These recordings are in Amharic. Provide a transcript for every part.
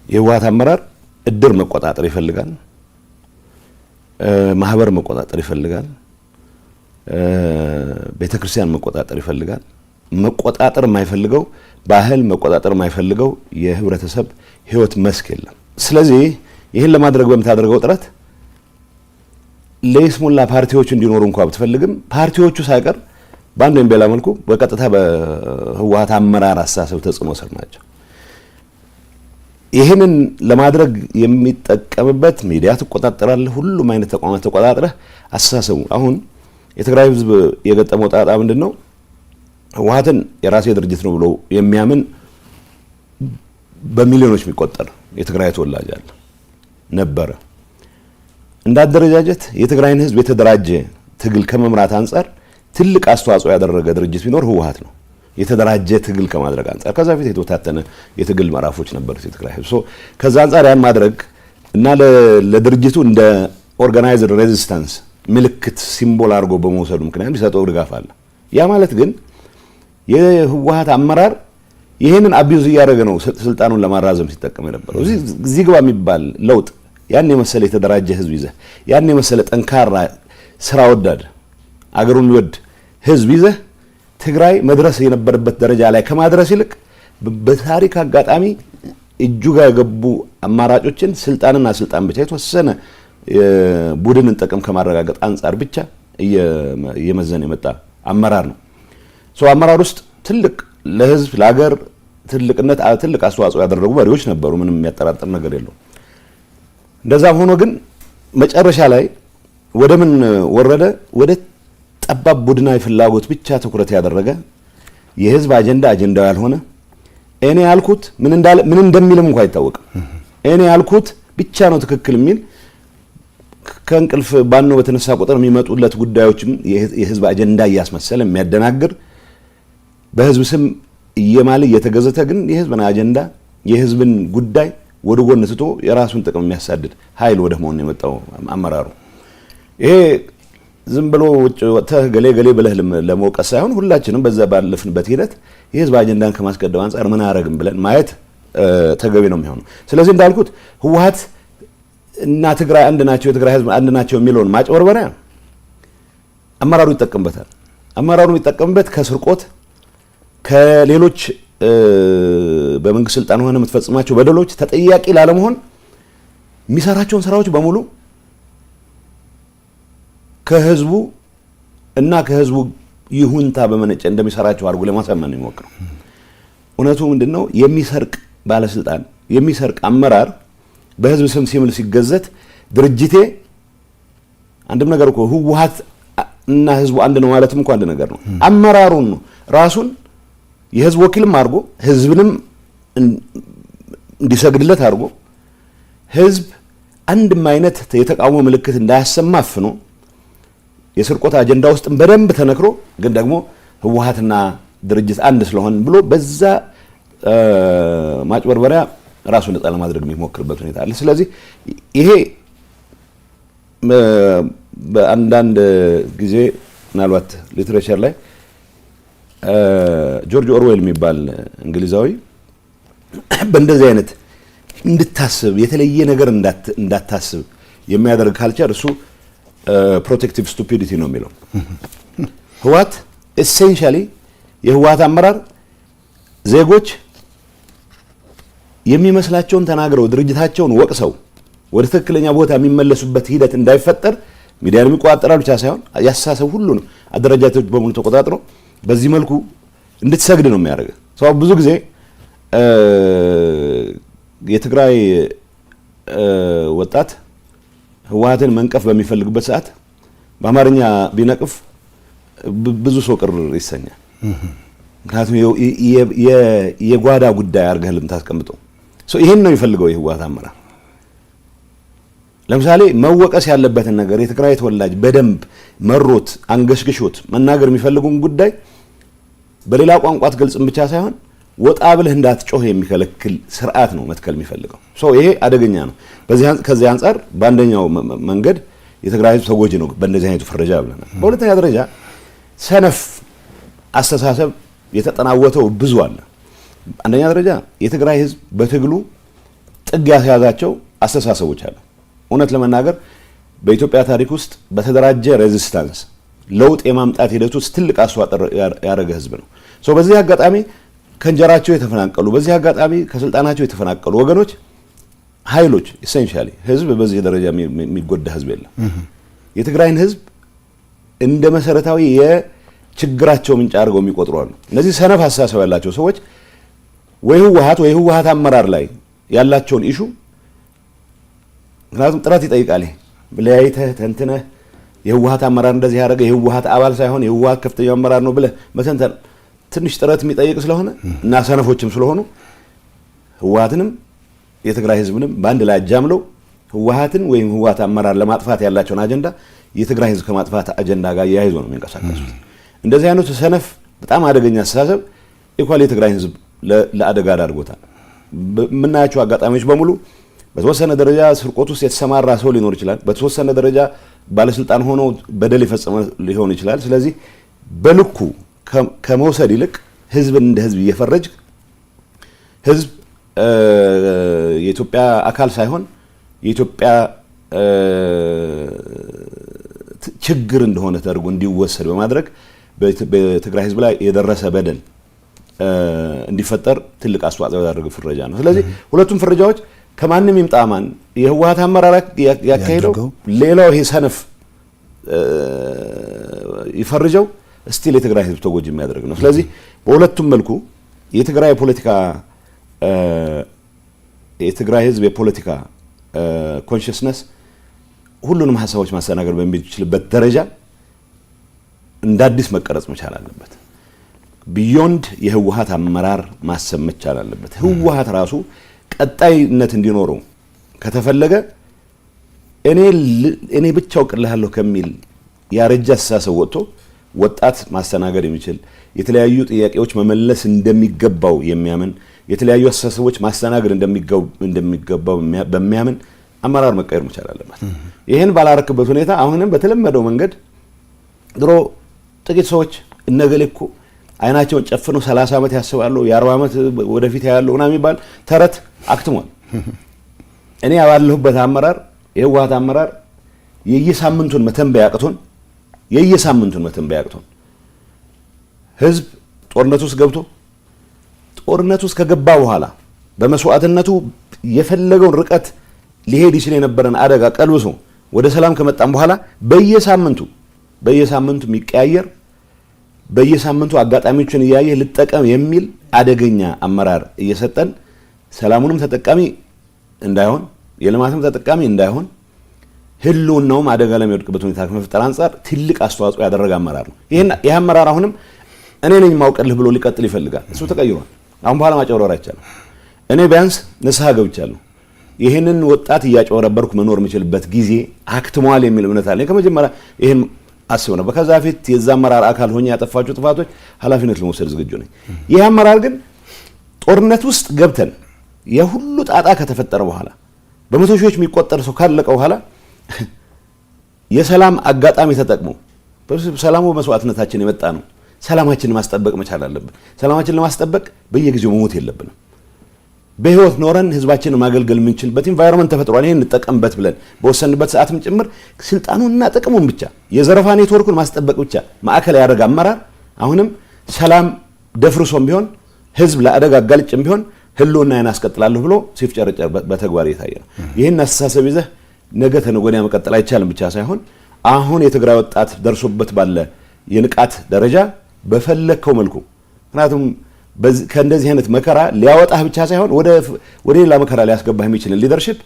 የህወሓት አመራር እድር መቆጣጠር ይፈልጋል፣ ማህበር መቆጣጠር ይፈልጋል፣ ቤተክርስቲያን መቆጣጠር ይፈልጋል። መቆጣጠር የማይፈልገው ባህል መቆጣጠር የማይፈልገው የህብረተሰብ ህይወት መስክ የለም። ስለዚህ ይሄን ለማድረግ በመታደርገው ጥረት ለይስሙላ ፓርቲዎች እንዲኖሩ እንኳን ብትፈልግም ፓርቲዎቹ ሳይቀር በአንድ ወይም በሌላ መልኩ በቀጥታ በህወሓት አመራር አስተሳሰብ ተጽዕኖ ስር ናቸው። ይሄንን ለማድረግ የሚጠቀምበት ሚዲያ ተቆጣጣራለህ፣ ሁሉም አይነት ተቋማት ተቆጣጣረህ አስተሳሰቡ አሁን የትግራይ ህዝብ የገጠመው ጣጣ ምንድነው? ህወሓትን የራሴ ድርጅት ነው ብሎ የሚያምን በሚሊዮኖች የሚቆጠር የትግራይ ተወላጅ አለ ነበር። እንዳደረጃጀት የትግራይን ህዝብ የተደራጀ ትግል ከመምራት አንፃር ትልቅ አስተዋጽኦ ያደረገ ድርጅት ቢኖር ህወሓት ነው። የተደራጀ ትግል ከማድረግ አንፃር ከዛ ፊት የተወታተነ የትግል ምዕራፎች ነበሩት የትግራይ ህዝብ። ከዛ አንፃር ያን ማድረግ እና ለድርጅቱ እንደ ኦርጋናይዝድ ሬዚስታንስ ምልክት ሲምቦል አድርጎ በመውሰዱ ምክንያት ሊሰጠው ድጋፍ አለ። ያ ማለት ግን የህወሓት አመራር ይሄንን አቢዩዝ እያደረገ ነው ስልጣኑን ለማራዘም ሲጠቀም የነበረው። እዚህ ግባ የሚባል ለውጥ ያን የመሰለ የተደራጀ ህዝብ ይዘህ ያን የመሰለ ጠንካራ ስራ ወዳድ አገሩን የሚወድ ህዝብ ይዘህ ትግራይ መድረስ የነበረበት ደረጃ ላይ ከማድረስ ይልቅ በታሪክ አጋጣሚ እጁ ጋር የገቡ አማራጮችን ስልጣንና ስልጣን ብቻ የተወሰነ ቡድንን ጥቅም ከማረጋገጥ አንፃር ብቻ እየመዘነ የመጣ አመራር ነው። አመራር ውስጥ ትልቅ ለህዝብ ለሀገር ትልቅነት ትልቅ አስተዋጽኦ ያደረጉ መሪዎች ነበሩ። ምንም የሚያጠራጥር ነገር የለው። እንደዛም ሆኖ ግን መጨረሻ ላይ ወደ ምን ወረደ? ወደ ጠባብ ቡድናዊ ፍላጎት ብቻ ትኩረት ያደረገ የህዝብ አጀንዳው ያልሆነ እኔ ያልኩት ምን እንደሚልም እንኳን አይታወቅም። እኔ ያልኩት ብቻ ነው ትክክል የሚል ከእንቅልፍ ባኖ በተነሳ ቁጥር የሚመጡለት ጉዳዮችም የህዝብ አጀንዳ እያስመሰለ የሚያደናግር በህዝብ ስም እየማለ እየተገዘተ ግን የህዝብን አጀንዳ የህዝብን ጉዳይ ወደ ጎን ትቶ የራሱን ጥቅም የሚያሳድድ ኃይል ወደ መሆን የመጣው አመራሩ። ይሄ ዝም ብሎ ወጥተህ ገሌ ብለህ ለመውቀስ ሳይሆን ሁላችንም በዛ ባለፍንበት ሂደት የህዝብ አጀንዳን ከማስቀደም አንፃር ምን አረግም ብለን ማየት ተገቢ ነው የሚሆነው። ስለዚህ እንዳልኩት ህወሓት እና ትግራይ አንድ ናቸው፣ የትግራይ ህዝብ አንድ ናቸው የሚለውን ማጭበርበሪያ አመራሩ ይጠቀምበታል። አመራሩ የሚጠቀምበት ከስርቆት ከሌሎች በመንግስት ስልጣን ሆነ የምትፈጽማቸው በደሎች ተጠያቂ ላለመሆን የሚሰራቸውን ስራዎች በሙሉ ከህዝቡ እና ከህዝቡ ይሁንታ በመነጨ እንደሚሰራቸው አድርጎ ለማሳመን ነው የሚሞክረው። እውነቱ ምንድነው? የሚሰርቅ ባለስልጣን የሚሰርቅ አመራር በህዝብ ስም ሲምል ሲገዘት ድርጅቴ አንድም ነገር እኮ ህወሓት እና ህዝቡ አንድ ነው ማለትም እንኳን አንድ ነገር ነው። አመራሩን ነው ራሱን የህዝብ ወኪልም አድርጎ ህዝብንም እንዲሰግድለት አድርጎ ህዝብ አንድም አይነት የተቃውሞ ምልክት እንዳያሰማ አፍኖ የስርቆት አጀንዳ ውስጥ በደንብ ተነክሮ ግን ደግሞ ህወሓትና ድርጅት አንድ ስለሆነ ብሎ በዛ ማጭበርበሪያ ራሱን ነፃ ለማድረግ የሚሞክርበት ሁኔታ አለ። ስለዚህ ይሄ በአንዳንድ ጊዜ ምናልባት ሊትሬቸር ላይ ጆርጅ ኦርዌል የሚባል እንግሊዛዊ በእንደዚህ አይነት እንድታስብ የተለየ ነገር እንዳታስብ የሚያደርግ ካልቸር እሱ ፕሮቴክቲቭ ስቱፒዲቲ ነው የሚለው። ህወሓት ኤሴንሻሊ የህወሓት አመራር ዜጎች የሚመስላቸውን ተናግረው ድርጅታቸውን ወቅሰው ወደ ትክክለኛ ቦታ የሚመለሱበት ሂደት እንዳይፈጠር ሚዲያን የሚቆጣጠራል ብቻ ሳይሆን ያሳሰብ ሁሉ ነው አደረጃጀቶች በሙሉ ተቆጣጥሮ በዚህ መልኩ እንድትሰግድ ነው የሚያደርገው። ሰው ብዙ ጊዜ የትግራይ ወጣት ህወሓትን መንቀፍ በሚፈልግበት ሰዓት በአማርኛ ቢነቅፍ ብዙ ሰው ቅር ይሰኛል። ምክንያቱም የጓዳ ጉዳይ አድርገህ ልምታስቀምጠው ሰው ይሄን ነው የሚፈልገው የህወሓት አመራር። ለምሳሌ መወቀስ ያለበትን ነገር የትግራይ ተወላጅ በደንብ መሮት አንገሽግሾት መናገር የሚፈልጉን ጉዳይ በሌላ ቋንቋ ትገልጽም ብቻ ሳይሆን ወጣ ብለህ እንዳትጮህ የሚከለክል ስርዓት ነው መትከል የሚፈልገው። ይሄ አደገኛ ነው። ከዚህ አንፃር በአንደኛው መንገድ የትግራይ ህዝብ ተጎጂ ነው በእንደዚህ አይነቱ ፍረጃ ብለናል። በሁለተኛ ደረጃ ሰነፍ አስተሳሰብ የተጠናወተው ብዙ አለ። አንደኛ ደረጃ የትግራይ ህዝብ በትግሉ ጥግ ያስያዛቸው አስተሳሰቦች አሉ። እውነት ለመናገር በኢትዮጵያ ታሪክ ውስጥ በተደራጀ ሬዚስታንስ ለውጥ የማምጣት ሂደት ውስጥ ትልቅ አስተዋጽኦ ያደረገ ህዝብ ነው። በዚህ አጋጣሚ ከእንጀራቸው የተፈናቀሉ በዚህ አጋጣሚ ከስልጣናቸው የተፈናቀሉ ወገኖች ኃይሎች ኢሴንሻሊ ህዝብ በዚህ ደረጃ የሚጎዳ ህዝብ የለም። የትግራይን ህዝብ እንደ መሰረታዊ የችግራቸው ምንጭ አድርገው የሚቆጥሩ አሉ። እነዚህ ሰነፍ አስተሳሰብ ያላቸው ሰዎች ወይ ህወሓት አመራር ላይ ያላቸውን ኢሹ ምክንያቱም ጥረት ይጠይቃል። ለያይተህ ተንትነህ የህወሓት አመራር እንደዚህ ያደረገ የህወሓት አባል ሳይሆን የህወሓት ከፍተኛ አመራር ነው ብለህ መተንተን ትንሽ ጥረት የሚጠይቅ ስለሆነ እና ሰነፎችም ስለሆኑ ህወሓትንም የትግራይ ህዝብንም በአንድ ላይ አጃምለው ህወሓትን ወይም ህወሓት አመራር ለማጥፋት ያላቸውን አጀንዳ የትግራይ ህዝብ ከማጥፋት አጀንዳ ጋር ያይዞ ነው የሚንቀሳቀሱት። እንደዚህ አይነቱ ሰነፍ በጣም አደገኛ አስተሳሰብ ኢኳሊ የትግራይ ህዝብ ለአደጋ ዳርጎታል። የምናያቸው አጋጣሚዎች በሙሉ በተወሰነ ደረጃ ስርቆት ውስጥ የተሰማራ ሰው ሊኖር ይችላል። በተወሰነ ደረጃ ባለስልጣን ሆኖ በደል የፈጸመ ሊሆን ይችላል። ስለዚህ በልኩ ከመውሰድ ይልቅ ህዝብን እንደ ህዝብ እየፈረጅ ህዝብ የኢትዮጵያ አካል ሳይሆን የኢትዮጵያ ችግር እንደሆነ ተደርጎ እንዲወሰድ በማድረግ በትግራይ ህዝብ ላይ የደረሰ በደል እንዲፈጠር ትልቅ አስተዋጽኦ ያደረገ ፍረጃ ነው። ስለዚህ ሁለቱም ፍረጃዎች ከማንም ይምጣማን የህወሓት አመራር ያካሄደው ሌላው ይሄ ሰነፍ ይፈርጀው ስቲል የትግራይ ህዝብ ተጎጂ የሚያደርግ ነው። ስለዚህ በሁለቱም መልኩ የትግራይ ህዝብ የፖለቲካ ኮንሽስነስ ሁሉንም ሀሳቦች ማስተናገድ በሚችልበት ደረጃ እንደ አዲስ መቀረጽ መቻል አለበት። ቢዮንድ የህወሓት አመራር ማሰብ መቻል አለበት። ህወሓት ራሱ ቀጣይነት እንዲኖረው ከተፈለገ እኔ ብቻ አውቅልሃለሁ ከሚል ያረጀ አስተሳሰብ ወጥቶ ወጣት ማስተናገድ የሚችል የተለያዩ ጥያቄዎች መመለስ እንደሚገባው የሚያምን የተለያዩ አስተሳሰቦች ማስተናገድ እንደሚገባው በሚያምን አመራር መቀየር መቻል አለበት። ይሄን ባላረክበት ሁኔታ አሁንም በተለመደው መንገድ ድሮ ጥቂት ሰዎች እነገሌ እኮ አይናቸውን ጨፍነው 30 ዓመት ያስባሉ የ40 ዓመት ወደፊት ያያሉ እና የሚባል ተረት አክትሟል። እኔ ያባለሁበት አመራር የህወሓት አመራር የየሳምንቱን መተንበያ አቅቶን ህዝብ ጦርነት ውስጥ ገብቶ ጦርነት ውስጥ ከገባ በኋላ በመስዋዕትነቱ የፈለገውን ርቀት ሊሄድ ይችል የነበረን አደጋ ቀልብሶ ወደ ሰላም ከመጣም በኋላ በየሳምንቱ የሚቀያየር በየሳምንቱ አጋጣሚዎችን እያየ ልጠቀም የሚል አደገኛ አመራር እየሰጠን ሰላሙንም ተጠቃሚ እንዳይሆን የልማትም ተጠቃሚ እንዳይሆን ህልውናውም አደጋ ላይ የሚወድቅበት ሁኔታ ከመፍጠር አንፃር ትልቅ አስተዋጽኦ ያደረገ አመራር ነው። ይሄ አመራር አሁንም እኔ ነኝ ማውቀልህ ብሎ ሊቀጥል ይፈልጋል። እሱ ተቀይሯል። አሁን በኋላ ማጨወረር አይቻልም። እኔ ቢያንስ ንስሐ ገብቻለሁ። ይሄንን ወጣት እያጨወረበርኩ መኖር የምችልበት ጊዜ አክትሟል የሚል እምነት አለኝ። ከመጀመሪያ ይሄን አስብ ነበር። ከዛ ፊት የዛ አመራር አካል ሆኜ ያጠፋቸው ጥፋቶች ኃላፊነት ለመውሰድ ዝግጁ ነኝ። ይሄ አመራር ግን ጦርነት ውስጥ ገብተን የሁሉ ጣጣ ከተፈጠረ በኋላ በመቶ ሺዎች የሚቆጠር ሰው ካለቀ በኋላ የሰላም አጋጣሚ ተጠቅሞ ሰላሙ በመስዋዕትነታችን የመጣ ነው። ሰላማችንን ማስጠበቅ መቻል አለብን። ሰላማችንን ለማስጠበቅ በየጊዜው መሞት የለብንም። በህይወት ኖረን ህዝባችንን ማገልገል የምንችልበት ኢንቫይሮንመንት ተፈጥሯል። ይሄን እንጠቀምበት ብለን በወሰንበት ሰዓትም ጭምር ስልጣኑንና ጥቅሙን ብቻ የዘረፋ ኔትወርኩን ማስጠበቅ ብቻ ማዕከል ያደረገ አመራር አሁንም ሰላም ደፍርሶም ቢሆን ህዝብ ለአደጋ አጋልጭም ቢሆን ህልውናዬን አስቀጥላለሁ ብሎ ሲፍጨረጨር በተግባር የታየ ነው። ይሄን አስተሳሰብ ይዘህ ነገ ተነገ ወዲያ መቀጠል አይቻልም ብቻ ሳይሆን አሁን የትግራይ ወጣት ደርሶበት ባለ የንቃት ደረጃ በፈለከው መልኩ ምክንያቱም ከእንደዚህ አይነት መከራ ሊያወጣህ ብቻ ሳይሆን ወደ ሌላ መከራ ሊያስገባህ የሚችል ሊደርሺፕ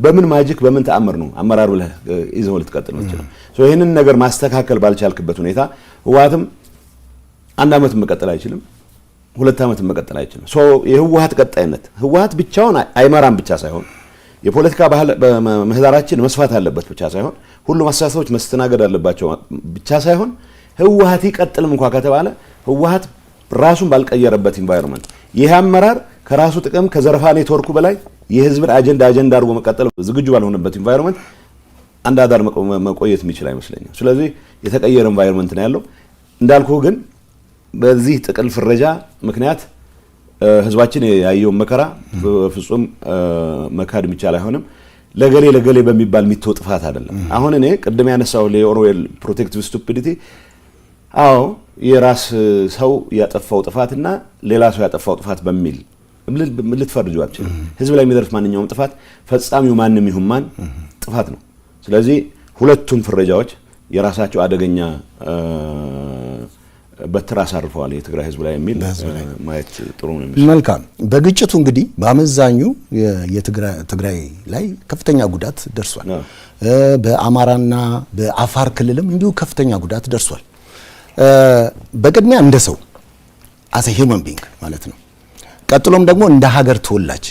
በምን ማጂክ በምን ተአምር ነው አመራር ብለህ ይዘው ልትቀጥል ነው ይችላል። ይህንን ነገር ማስተካከል ባልቻልክበት ሁኔታ ህወሓትም 1 ዓመት መቀጠል አይችልም፣ 2 ዓመት መቀጠል አይችልም። የህወሓት ቀጣይነት ህወሓት ብቻውን አይመራም ብቻ ሳይሆን የፖለቲካ ምህዳራችን መስፋት አለበት ብቻ ሳይሆን ሁሉም አስተሳሰቦች መስተናገድ አለባቸው ብቻ ሳይሆን ህወሓት ይቀጥልም እንኳን ከተባለ ህወሓት ራሱን ባልቀየረበት ኢንቫይሮንመንት ይህ አመራር ከራሱ ጥቅም ከዘረፋ ኔትወርኩ በላይ የህዝብን አጀንዳ አድርጎ መቀጠል ዝግጁ ባልሆነበት ኢንቫይሮንመንት አንድ አዳር መቆየት የሚችል አይመስለኝም። ስለዚህ የተቀየረ ኢንቫይሮንመንት ነው ያለው። እንዳልኩ ግን በዚህ ጥቅል ፍረጃ ምክንያት ህዝባችን ያየው መከራ ፍጹም መካድ የሚቻል አይሆንም። ለገሌ በሚባል የሚተው ጥፋት አይደለም። አሁን እኔ ቅድም ያነሳው ለኦርዌል ፕሮቴክቲቭ ስቱፒዲቲ የራስ ሰው ያጠፋው ጥፋትና ሌላ ሰው ያጠፋው ጥፋት በሚል ልትፈርጁ አትችልም። ህዝብ ላይ የሚደርስ ማንኛውም ጥፋት ፈጻሚው ማንም ይሁን ማን ጥፋት ነው። ስለዚህ ሁለቱም ፍረጃዎች የራሳቸው አደገኛ በትር አሳርፈዋል የትግራይ ህዝብ ላይ የሚል ማየት ጥሩ ነው። መልካም። በግጭቱ እንግዲህ በአመዛኙ የትግራይ ላይ ከፍተኛ ጉዳት ደርሷል። በአማራና በአፋር ክልልም እንዲሁ ከፍተኛ ጉዳት ደርሷል። በቅድሚያ እንደ ሰው አሰ ሂውመን ቢንግ ማለት ነው። ቀጥሎም ደግሞ እንደ ሀገር ተወላጅ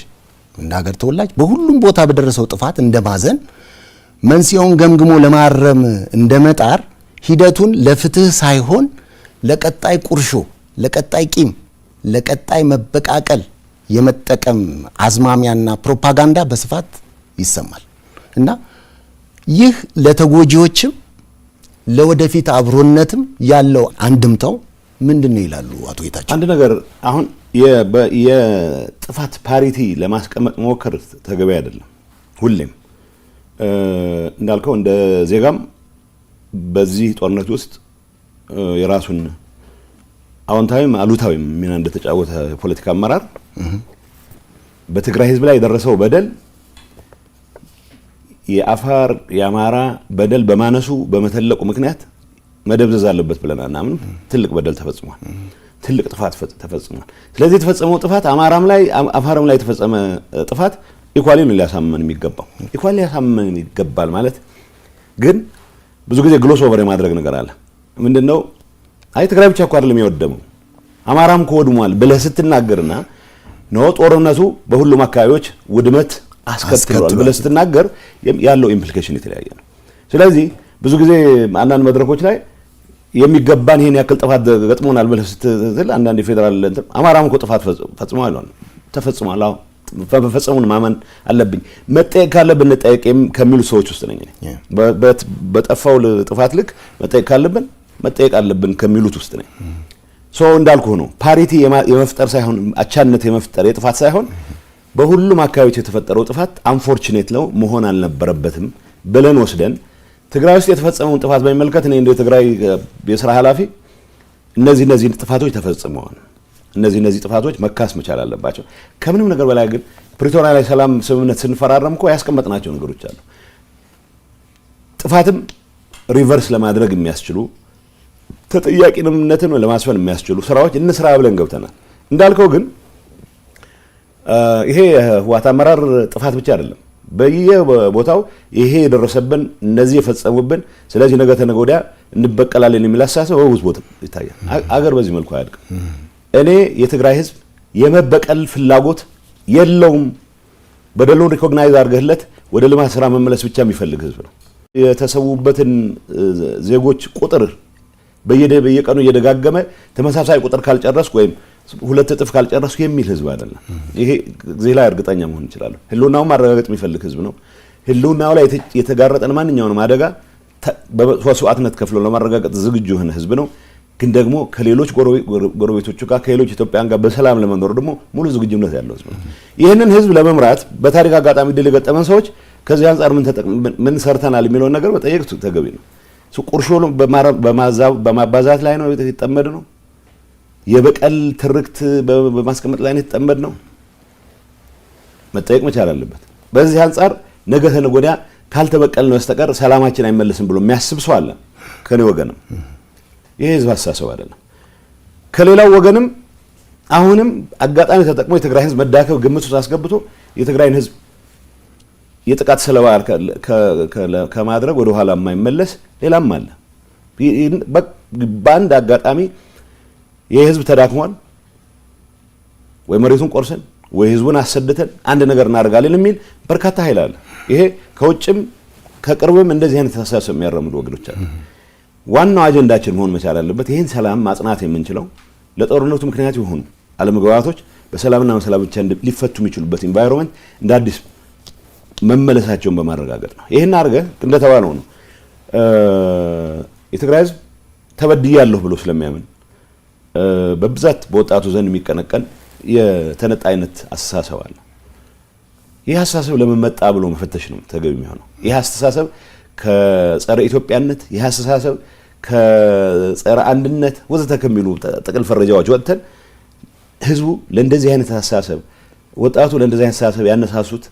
በሁሉም ቦታ በደረሰው ጥፋት እንደማዘን መንስኤውን ገምግሞ ለማረም እንደመጣር ሂደቱን ለፍትህ ሳይሆን ለቀጣይ ቁርሾ፣ ለቀጣይ ቂም፣ ለቀጣይ መበቃቀል የመጠቀም አዝማሚያና ፕሮፓጋንዳ በስፋት ይሰማል እና ይህ ለተጎጂዎችም ለወደፊት አብሮነትም ያለው አንድምታው ምንድነው ይላሉ አቶ ጌታቸው? አንድ ነገር አሁን የጥፋት ፓሪቲ ለማስቀመጥ መሞከር ተገቢ አይደለም። ሁሌም እንዳልከው እንደ ዜጋም በዚህ ጦርነት ውስጥ የራሱን አዎንታዊም አሉታዊም ሚና እንደተጫወተ ፖለቲካ አመራር በትግራይ ህዝብ ላይ የደረሰው በደል የአፋር የአማራ በደል በማነሱ በመተለቁ ምክንያት መደብዘዝ አለበት ብለን አናምንም። ትልቅ በደል ተፈጽሟል። ትልቅ ጥፋት ተፈጽሟል። ስለዚህ የተፈጸመው ጥፋት አማራም ላይ አፋርም ላይ የተፈጸመ ጥፋት ኢኳሊ ነው ሊያሳመን የሚገባው። ኢኳሊ ሊያሳመን ይገባል ማለት ግን ብዙ ጊዜ ግሎስ ኦቨር የማድረግ ነገር አለ። ምንድነው ትግራይ ብቻ እኮ አይደለም የወደመው አማራም ኮወድሟል ብለህ ስትናገርና ነው ጦርነቱ በሁሉም አካባቢዎች ውድመት አስከትሏል ብለህ ስትናገር ያለው ኢምፕሊኬሽን የተለያየ ነው። ስለዚህ ብዙ ጊዜ አንዳንድ መድረኮች ላይ የሚገባን ይሄን ያክል ጥፋት ገጥሞናል ብለህ ስትል አንዳንድ የፌደራል አማራም እኮ ጥፋት ፈጽሟል ተፈጽሟል በፈጸሙን ማመን አለብኝ መጠየቅ ካለብን እንጠየቅም ከሚሉ ሰዎች ውስጥ ነኝ። በጠፋው ጥፋት ልክ መጠየቅ ካለብን መጠየቅ አለብን ከሚሉት ውስጥ ነኝ። እንዳልኩ ነው ፓሪቲ የመፍጠር ሳይሆን አቻነት የመፍጠር የጥፋት ሳይሆን በሁሉም አካባቢዎች የተፈጠረው ጥፋት አንፎርቹኔት ነው መሆን አልነበረበትም ብለን ወስደን ትግራይ ውስጥ የተፈጸመውን ጥፋት በሚመለከት እኔ እንደ ትግራይ የሥራ ኃላፊ እነዚህ ጥፋቶች ተፈጽመዋል፣ እነዚህ ጥፋቶች መካስ መቻል አለባቸው። ከምንም ነገር በላይ ግን ፕሪቶሪያ ላይ ሰላም ስምምነት ስንፈራረም እኮ ያስቀመጥናቸው ነገሮች አሉ። ጥፋትም ሪቨርስ ለማድረግ የሚያስችሉ ተጠያቂነትን ለማስፈን የሚያስችሉ ስራዎች እንስራ ብለን ገብተናል። እንዳልከው ግን ይሄ ህወሓት አመራር ጥፋት ብቻ አይደለም። በየቦታው ይሄ የደረሰብን እነዚህ የፈጸሙብን ስለዚህ ነገ ተነገ ወዲያ እንበቀላለን የሚል አሳሰብ በብዙ ቦታ ይታያል። አገር በዚህ መልኩ አያድግም። እኔ የትግራይ ህዝብ የመበቀል ፍላጎት የለውም። በደሉን ሪኮግናይዝ አድርገህለት ወደ ልማት ስራ መመለስ ብቻ የሚፈልግ ህዝብ ነው። የተሰዉበትን ዜጎች ቁጥር በየቀኑ እየደጋገመ ተመሳሳይ ቁጥር ካልጨረስኩ ወይም ሁለት እጥፍ ካልጨረስኩ የሚል ህዝብ አይደለም። ይሄ እዚህ ላይ እርግጠኛ መሆን ይችላል። ህልውናው ማረጋገጥ የሚፈልግ ህዝብ ነው። ህልውናው ላይ የተጋረጠን ማንኛውንም አደጋ በመስዋዕትነት ከፍሎ ለማረጋገጥ ዝግጁ የሆነ ህዝብ ነው። ግን ደግሞ ከሌሎች ጎረቤቶቹ ጋር ከሌሎች ኢትዮጵያን ጋር በሰላም ለመኖር ደግሞ ሙሉ ዝግጁነት ያለው ህዝብ ነው። ይህንን ህዝብ ለመምራት በታሪክ አጋጣሚ ድል የገጠመን ሰዎች ከዚህ አንፃር ምን ሰርተናል የሚለውን ነገር መጠየቅ ተገቢ ነው። ቁርሾ በማባዛት ላይ ነው የተጠመድ ነው። የበቀል ትርክት በማስቀመጥ ላይ ነው የተጠመድ ነው። መጠየቅ መቻል አለበት። በዚህ አንፃር ነገ ተነገ ወዲያ ካልተበቀልን በስተቀር ሰላማችን አይመለስም ብሎ የሚያስብ ሰው አለ ከኔ ወገንም። ይሄ ህዝብ አስተሳሰብ አይደለም። ከሌላው ወገንም አሁንም አጋጣሚ ተጠቅሞ የትግራይ ህዝብ መዳከም ግምት ውስጥ አስገብቶ የትግራይን ህዝብ የጥቃት ሰለባ ከማድረግ ወደ ኋላ የማይመለስ ሌላም አለ። በአንድ አጋጣሚ የህዝብ ተዳክሟል ወይ መሬቱን ቆርሰን ወይ ህዝቡን አሰድተን አንድ ነገር እናደርጋለን የሚል በርካታ ኃይል አለ። ይሄ ከውጭም ከቅርብም እንደዚህ አይነት ተሳሰብ የሚያራምዱ ወገኖች አሉ። ዋናው አጀንዳችን መሆን መቻል አለበት ይሄን ሰላም ማጽናት የምንችለው ለጦርነቱ ምክንያት የሆኑ አለመግባባቶች በሰላምና በሰላም ብቻ ሊፈቱ የሚችሉበት ኢንቫይሮንመንት እንደ አዲስ መመለሳቸውን በማረጋገጥ ነው። ይሄን አድርገህ እንደተባለው ነው የትግራይ ህዝብ ተበድያለሁ ብሎ ስለሚያምን በብዛት በወጣቱ ዘንድ የሚቀነቀን የተነጣይነት አስተሳሰብ አለ። ይህ አስተሳሰብ ለምን መጣ ብሎ መፈተሽ ነው ተገቢ የሚሆነው። ይህ አስተሳሰብ ከጸረ ኢትዮጵያነት፣ ይህ አስተሳሰብ ከጸረ አንድነት ወዘተ ከሚሉ ጥቅል ፈረጃዎች ወጥተን ህዝቡ ለእንደዚህ አይነት አስተሳሰብ ወጣቱ ለእንደዚህ አይነት አስተሳሰብ ያነሳሱት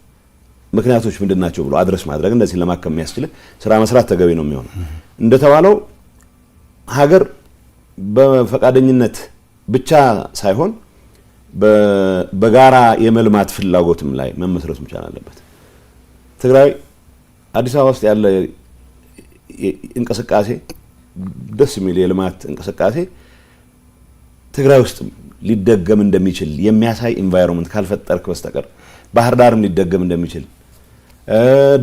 ምክንያቶች ምንድናቸው ብሎ አድረስ ማድረግ እንደዚህ ለማከም የሚያስችል ስራ መስራት ተገቢ ነው የሚሆነው። እንደተባለው ሀገር በፈቃደኝነት ብቻ ሳይሆን በጋራ የመልማት ፍላጎትም ላይ መመስረት መቻል አለበት። ትግራይ አዲስ አበባ ውስጥ ያለ እንቅስቃሴ ደስ የሚል የልማት እንቅስቃሴ ትግራይ ውስጥ ሊደገም እንደሚችል የሚያሳይ ኢንቫይሮንመንት ካልፈጠርክ በስተቀር ባህር ዳርም ሊደገም እንደሚችል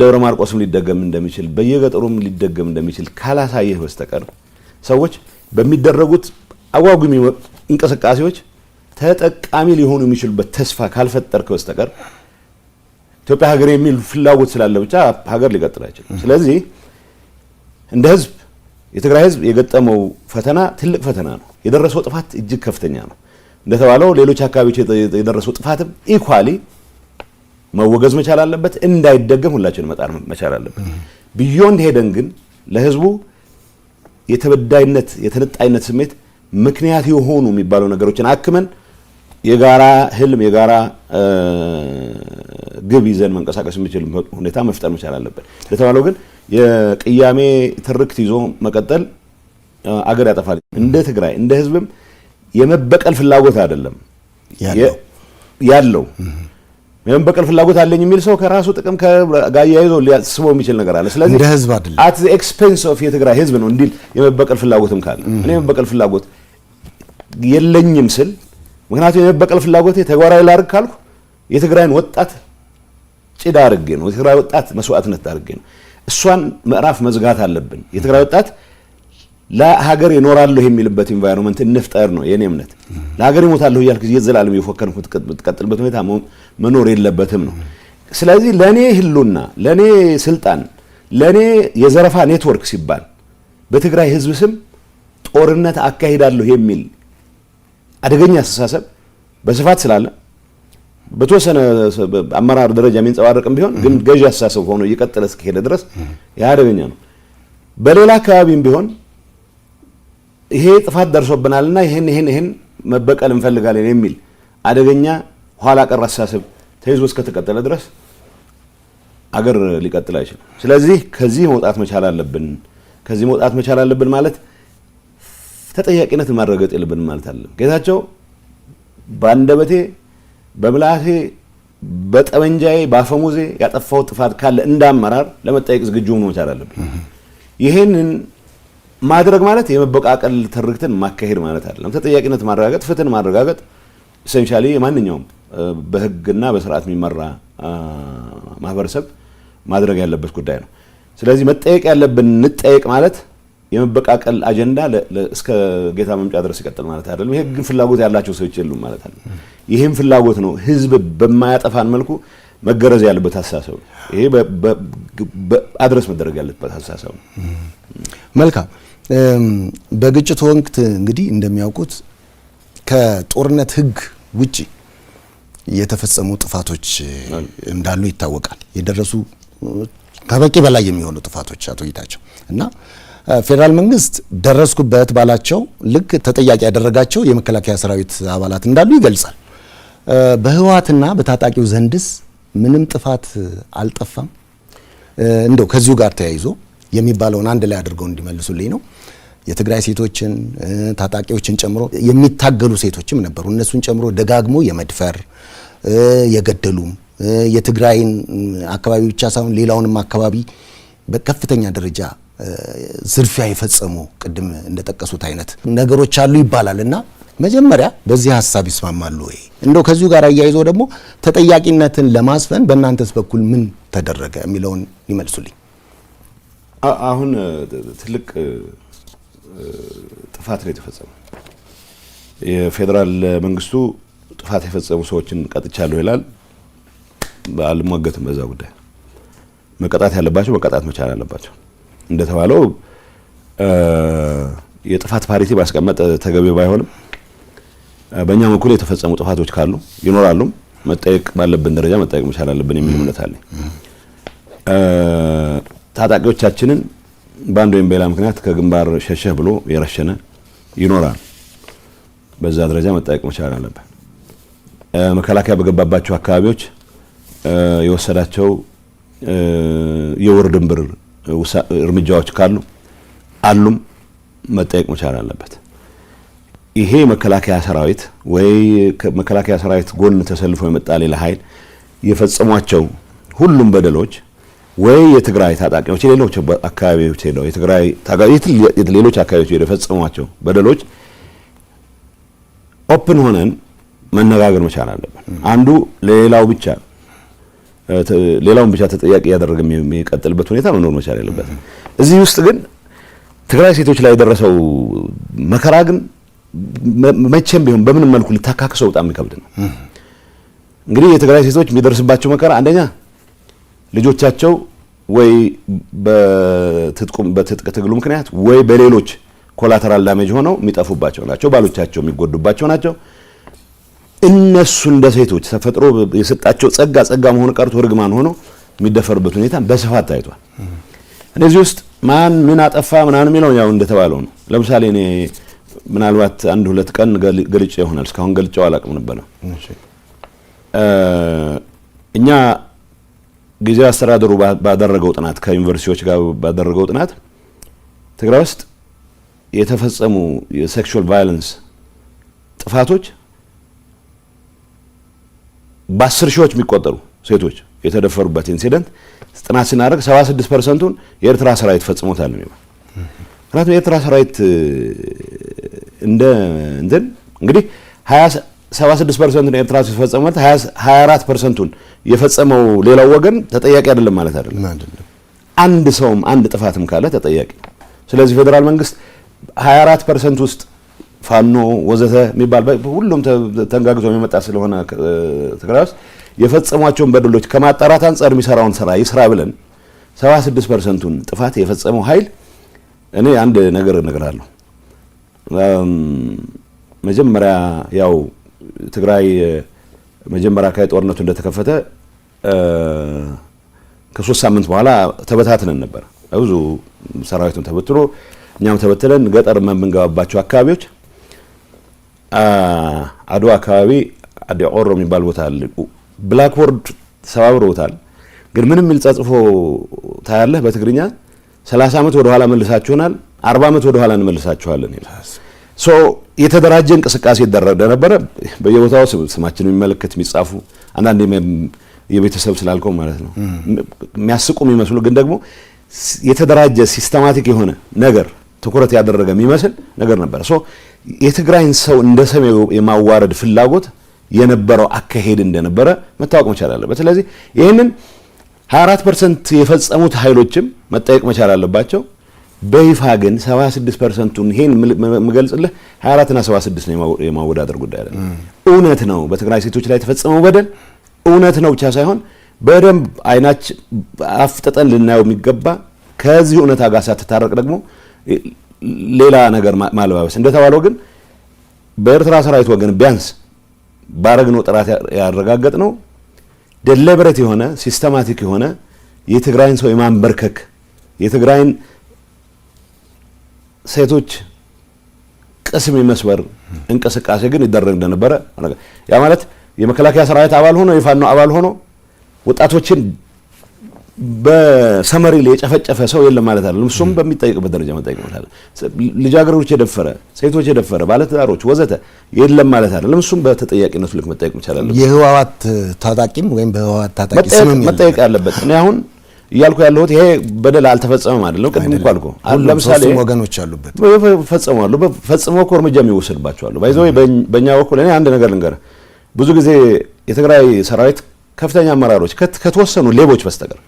ደብረ ማርቆስም ሊደገም እንደሚችል በየገጠሩም ሊደገም እንደሚችል ካላሳየህ በስተቀር ሰዎች በሚደረጉት አጓጉሚ እንቅስቃሴዎች ተጠቃሚ ሊሆኑ የሚችሉበት ተስፋ ካልፈጠርክ በስተቀር ኢትዮጵያ ሀገር የሚል ፍላጎት ስላለ ብቻ ሀገር ሊቀጥል አይችልም። ስለዚህ እንደ ህዝብ የትግራይ ህዝብ የገጠመው ፈተና ትልቅ ፈተና ነው። የደረሰው ጥፋት እጅግ ከፍተኛ ነው። እንደተባለው ሌሎች አካባቢዎች የደረሰው ጥፋትም ኢኳሊ መወገዝ መቻል አለበት። እንዳይደገም ሁላችንም መጣር መቻል አለበት። ቢዮንድ ሄደን ግን ለህዝቡ የተበዳይነት የተነጣይነት ስሜት ምክንያት የሆኑ የሚባሉ ነገሮችን አክመን የጋራ ህልም የጋራ ግብ ይዘን መንቀሳቀስ የሚችል ሁኔታ መፍጠር መቻል አለበት። እንደተባለው ግን የቅያሜ ትርክት ይዞ መቀጠል አገር ያጠፋል። እንደ ትግራይ እንደ ህዝብም የመበቀል ፍላጎት አይደለም ያለው የመበቀል ፍላጎት አለኝ የሚል ሰው ከራሱ ጥቅም ጋር ያይዞ ሊያስበው የሚችል ነገር አለ። ስለዚህ እንደ ህዝብ አይደለም at the expense of የትግራይ ህዝብ ነው እንዲል የመበቀል ፍላጎትም ካለ እኔ የመበቀል ፍላጎት የለኝም ስል ምክንያቱም የመበቀል ፍላጎቴ ተግባራዊ ላድርግ ካልኩ የትግራይን ወጣት ጭዳ አድርጌ ነው፣ የትግራይ ወጣት መስዋዕትነት አድርጌ ነው። እሷን ምዕራፍ መዝጋት አለብን። የትግራይ ወጣት ለሀገር ይኖራለሁ የሚልበት ኢንቫይሮንመንት እንፍጠር ነው የኔ እምነት። ለሀገር ይሞታለሁ እያልክ የዘላለም የፎከርኩ ተቀጥልበት ሁኔታ መኖር የለበትም ነው። ስለዚህ ለኔ ህሉና ለኔ ስልጣን ለኔ የዘረፋ ኔትወርክ ሲባል በትግራይ ህዝብ ስም ጦርነት አካሂዳለሁ የሚል አደገኛ አስተሳሰብ በስፋት ስላለ በተወሰነ አመራር ደረጃ የሚንጸባረቅም ቢሆን ግን ገዢ አስተሳሰብ ሆኖ እየቀጠለ እስከሄደ ድረስ ያ አደገኛ ነው። በሌላ አካባቢም ቢሆን ይሄ ጥፋት ደርሶብናልና ይሄን መበቀል እንፈልጋለን የሚል አደገኛ ኋላ ቀር አስተሳሰብ ተይዞ እስከተቀጠለ ድረስ አገር ሊቀጥል አይችልም። ስለዚህ ከዚህ መውጣት መቻል አለብን። ከዚህ መውጣት መቻል አለብን ማለት ተጠያቂነት ማረጋገጥ የለብን ማለት አይደለም። ጌታቸው ባንደበቴ በምላሴ በጠመንጃዬ ባፈሙዜ ያጠፋው ጥፋት ካለ እንዳመራር ለመጠየቅ ዝግጁ ሆኖ መቻል አለብን። ይሄንን ማድረግ ማለት የመበቃቀል ትርክትን ማካሄድ ማለት አይደለም። ተጠያቂነት ማረጋገጥ ፍትህን ማረጋገጥ ኢሴንሻሊ ማንኛውም በህግና በስርዓት የሚመራ ማህበረሰብ ማድረግ ያለበት ጉዳይ ነው። ስለዚህ መጠየቅ ያለብን እንጠየቅ ማለት የመበቃቀል አጀንዳ እስከ ጌታ መምጫ ድረስ ይቀጥል ማለት አይደለም። ይሄ ግን ፍላጎት ያላቸው ሰዎች የሉም ማለት አይደለም። ይሄም ፍላጎት ነው ህዝብ በማያጠፋን መልኩ መገረዝ ያለበት አስተሳሰብ ነው። ይሄ አድረስ መደረግ ያለበት አስተሳሰብ ነው። መልካም። በግጭቱ ወቅት እንግዲህ እንደሚያውቁት ከጦርነት ህግ ውጪ የተፈጸሙ ጥፋቶች እንዳሉ ይታወቃል። የደረሱ ከበቂ በላይ የሚሆኑ ጥፋቶች አቶ ጌታቸው እና ፌደራል መንግስት ደረስኩበት ባላቸው ልክ ተጠያቂ ያደረጋቸው የመከላከያ ሰራዊት አባላት እንዳሉ ይገልጻል። በህወሓትና በታጣቂው ዘንድስ ምንም ጥፋት አልጠፋም? እንደው ከዚሁ ጋር ተያይዞ የሚባለውን አንድ ላይ አድርገው እንዲመልሱልኝ ነው። የትግራይ ሴቶችን ታጣቂዎችን ጨምሮ የሚታገሉ ሴቶችም ነበሩ። እነሱን ጨምሮ ደጋግሞ የመድፈር የገደሉም የትግራይን አካባቢ ብቻ ሳይሆን ሌላውንም አካባቢ በከፍተኛ ደረጃ ዝርፊያ የፈጸሙ ቅድም እንደጠቀሱት አይነት ነገሮች አሉ ይባላል እና መጀመሪያ በዚህ ሐሳብ ይስማማሉ ወይ? እንደው ከዚሁ ጋር አያይዞ ደግሞ ተጠያቂነትን ለማስፈን በእናንተስ በኩል ምን ተደረገ የሚለውን ይመልሱልኝ። አሁን ትልቅ ጥፋት ነው የተፈጸመው። የፌደራል መንግስቱ ጥፋት የፈጸሙ ሰዎችን ቀጥቻለሁ ይላል። አልሟገትም በዛ ጉዳይ። መቀጣት ያለባቸው መቀጣት መቻል አለባቸው። እንደተባለው የጥፋት ፓሪቲ ማስቀመጥ ተገቢ ባይሆንም በእኛ በኩል የተፈጸሙ ጥፋቶች ካሉ ይኖራሉ መጠየቅ ባለብን ደረጃ መጠየቅ መቻል አለብን የሚል እምነት አለኝ። ታጣቂዎቻችንን በአንድ ወይም በሌላ ምክንያት ከግንባር ሸሸህ ብሎ የረሸነ ይኖራል። በዛ ደረጃ መጠየቅ መቻል አለብን። መከላከያ በገባባቸው አካባቢዎች የወሰዳቸው የወር ድንብር እርምጃዎች ካሉ አሉም መጠየቅ መቻል አለበት። ይሄ መከላከያ ሰራዊት ወይ መከላከያ ሰራዊት ጎን ተሰልፎ የመጣ ሌላ ኃይል የፈጸሟቸው ሁሉም በደሎች ወይ የትግራይ ታጣቂዎች ሌሎች አካባቢዎች ሄደው የትግራይ ታጣቂዎች ሌሎች አካባቢዎች ሄደው የፈጸሟቸው በደሎች ኦፕን ሆነን መነጋገር መቻል አለብን። አንዱ ሌላውን ብቻ ተጠያቂ ያደረገ የሚቀጥልበት ሁኔታ መኖር መቻል አለበት። እዚህ ውስጥ ግን ትግራይ ሴቶች ላይ የደረሰው መከራ ግን መቼም ቢሆን በምንም መልኩ ልታካክሰው በጣም የሚከብድ ነው። እንግዲህ የትግራይ ሴቶች የሚደርስባቸው መከራ አንደኛ ልጆቻቸው ወይ በትጥቅ ትግሉ ምክንያት ወይ በሌሎች ኮላተራል ዳሜጅ ሆነው የሚጠፉባቸው ናቸው። ባሎቻቸው የሚጎዱባቸው ናቸው። እነሱ እንደ ሴቶች ተፈጥሮ የሰጣቸው ጸጋ መሆን ቀርቶ ርግማን ሆኖ የሚደፈርበት ሁኔታ በስፋት ታይቷል። እነዚህ ውስጥ ማን ምን አጠፋ ምናምን የሚለው ያው እንደተባለው ነው። ለምሳሌ እኔ ምናልባት 1-2 ቀን ገልጬ ይሆናል እስካሁን ገልጬው አላቅም ነበር። እኛ ጊዜያዊ አስተዳደሩ ባደረገው ጥናት ከዩኒቨርሲቲዎች ጋር ባደረገው ጥናት ትግራይ ውስጥ የተፈጸሙ የሴክሹዋል ቫዮለንስ ጥፋቶች በ10 ሺዎች የሚቆጠሩ ሴቶች የተደፈሩበት ኢንሲደንት ጥናት ስናደርግ 76%ን የኤርትራ ሰራዊት ፈጽሞታል ነው። ምክንያቱም የኤርትራ ሰራዊት እንግዲህ 76%ን የኤርትራ ሲፈጸሙ ማለት 24%ን የፈጸመው ሌላው ወገን ተጠያቂ አይደለም ማለት አይደለም። አንድ ሰውም አንድ ጥፋትም ካለ ተጠያቂ ነው። ስለዚህ ፌደራል መንግስት 24% ውስጥ ፋኖ ወዘተ የሚባል ሁሉም ተንጋግዞ የሚመጣ ስለሆነ ትግራይ ውስጥ የፈጸሟቸውን በደሎች ከማጣራት አንፃር የሚሰራውን ስራ ይስራ ብለን 76%ን ጥፋት የፈጸመው ኃይል እኔ አንድ ነገር እነግራለሁ። መጀመሪያ ያው ትግራይ መጀመሪያ ጦርነቱ እንደተከፈተ ከ3 ሳምንት በኋላ ተበታትነን ነበር። ብዙ ሰራዊቱን ተበትሮ እኛም ተበትለን ገጠር የምንገባባቸው አካባቢዎች አድዋ አካባቢ አዲ ኦሮ የሚባል ቦታ አለ። ብላክቦርድ ሰባብሮታል። ግን ምንም የሚል ተጽፎ ታያለህ በትግርኛ 30 ዓመት ወደ ኋላ መልሳችሁናል፣ 40 ዓመት ወደ ኋላ እንመልሳችኋለን ይላል። የተደራጀ እንቅስቃሴ ይደረግ ነበረ። በየቦታው ስማችን የሚመለከት የሚጻፉ አንዳንድ የቤተሰብ ስላልከው ማለት ነው የሚያስቁ የሚመስሉ ግን ደግሞ የተደራጀ ሲስተማቲክ የሆነ ነገር ትኩረት ያደረገ የሚመስል ነገር ነበር። የትግራይን ሰው እንደ ሰሜው የማዋረድ ፍላጎት የነበረው አካሄድ እንደነበረ መታወቅ መቻል አለበት። ስለዚህ ይህንን 24% የፈጸሙት ኃይሎችም መጠየቅ መቻል አለባቸው። በይፋ ግን 76%ን ይሄን መገልጽልህ 24 እና 76 ነው የማወዳደር ጉዳይ አይደለም። እውነት ነው በትግራይ ሴቶች ላይ የተፈጸመው በደል እውነት ነው ብቻ ሳይሆን በደንብ አይናችን አፍጥጠን ልናየው የሚገባ ከዚህ እውነታ ጋር ሳትታረቅ ደግሞ ሌላ ነገር ማለባበስ እንደተባለው ግን በኤርትራ ሰራዊት ወገን ቢያንስ ባረግነው ጥራት ያረጋገጥ ነው ደሊበሬት የሆነ ሲስተማቲክ የሆነ የትግራይን ሰው የማንበርከክ የትግራይን ሴቶች ቅስም የመስበር እንቅስቃሴ ግን ይደረግ እንደነበረ ያ ማለት የመከላከያ ሰራዊት አባል ሆኖ የፋኖ አባል ሆኖ ወጣቶችን በሰመሪ ላይ የጨፈጨፈ ሰው የለም ማለት አይደለም። እሱም በሚጠይቅበት ደረጃ መጠየቅ ማለት አይደለም። ልጃገረዶች የደፈረ ሴቶች የደፈረ ባለትዳሮች ወዘተ የለም ማለት አይደለም። እሱም በተጠያቂነቱ ልክ መጠየቅ መቻል አለበት። የህዋዋት ታጣቂም ወይም በህዋዋት ታጣቂ ስምም መጠየቅ ያለበት እኔ አሁን እያልኩ ያለሁት ይሄ በደል አልተፈጸመም አይደለም። ቅድም እኮ አልኩ ለምሳሌ ወገኖች አሉበት ፈጽመው እኮ እርምጃ የሚወሰድባቸው አሉ። ባይዘው በእኛ በኩል እኔ አንድ ነገር ልንገርህ፣ ብዙ ጊዜ የትግራይ ሰራዊት ከፍተኛ አመራሮች ከተወሰኑ ሌቦች በስተቀር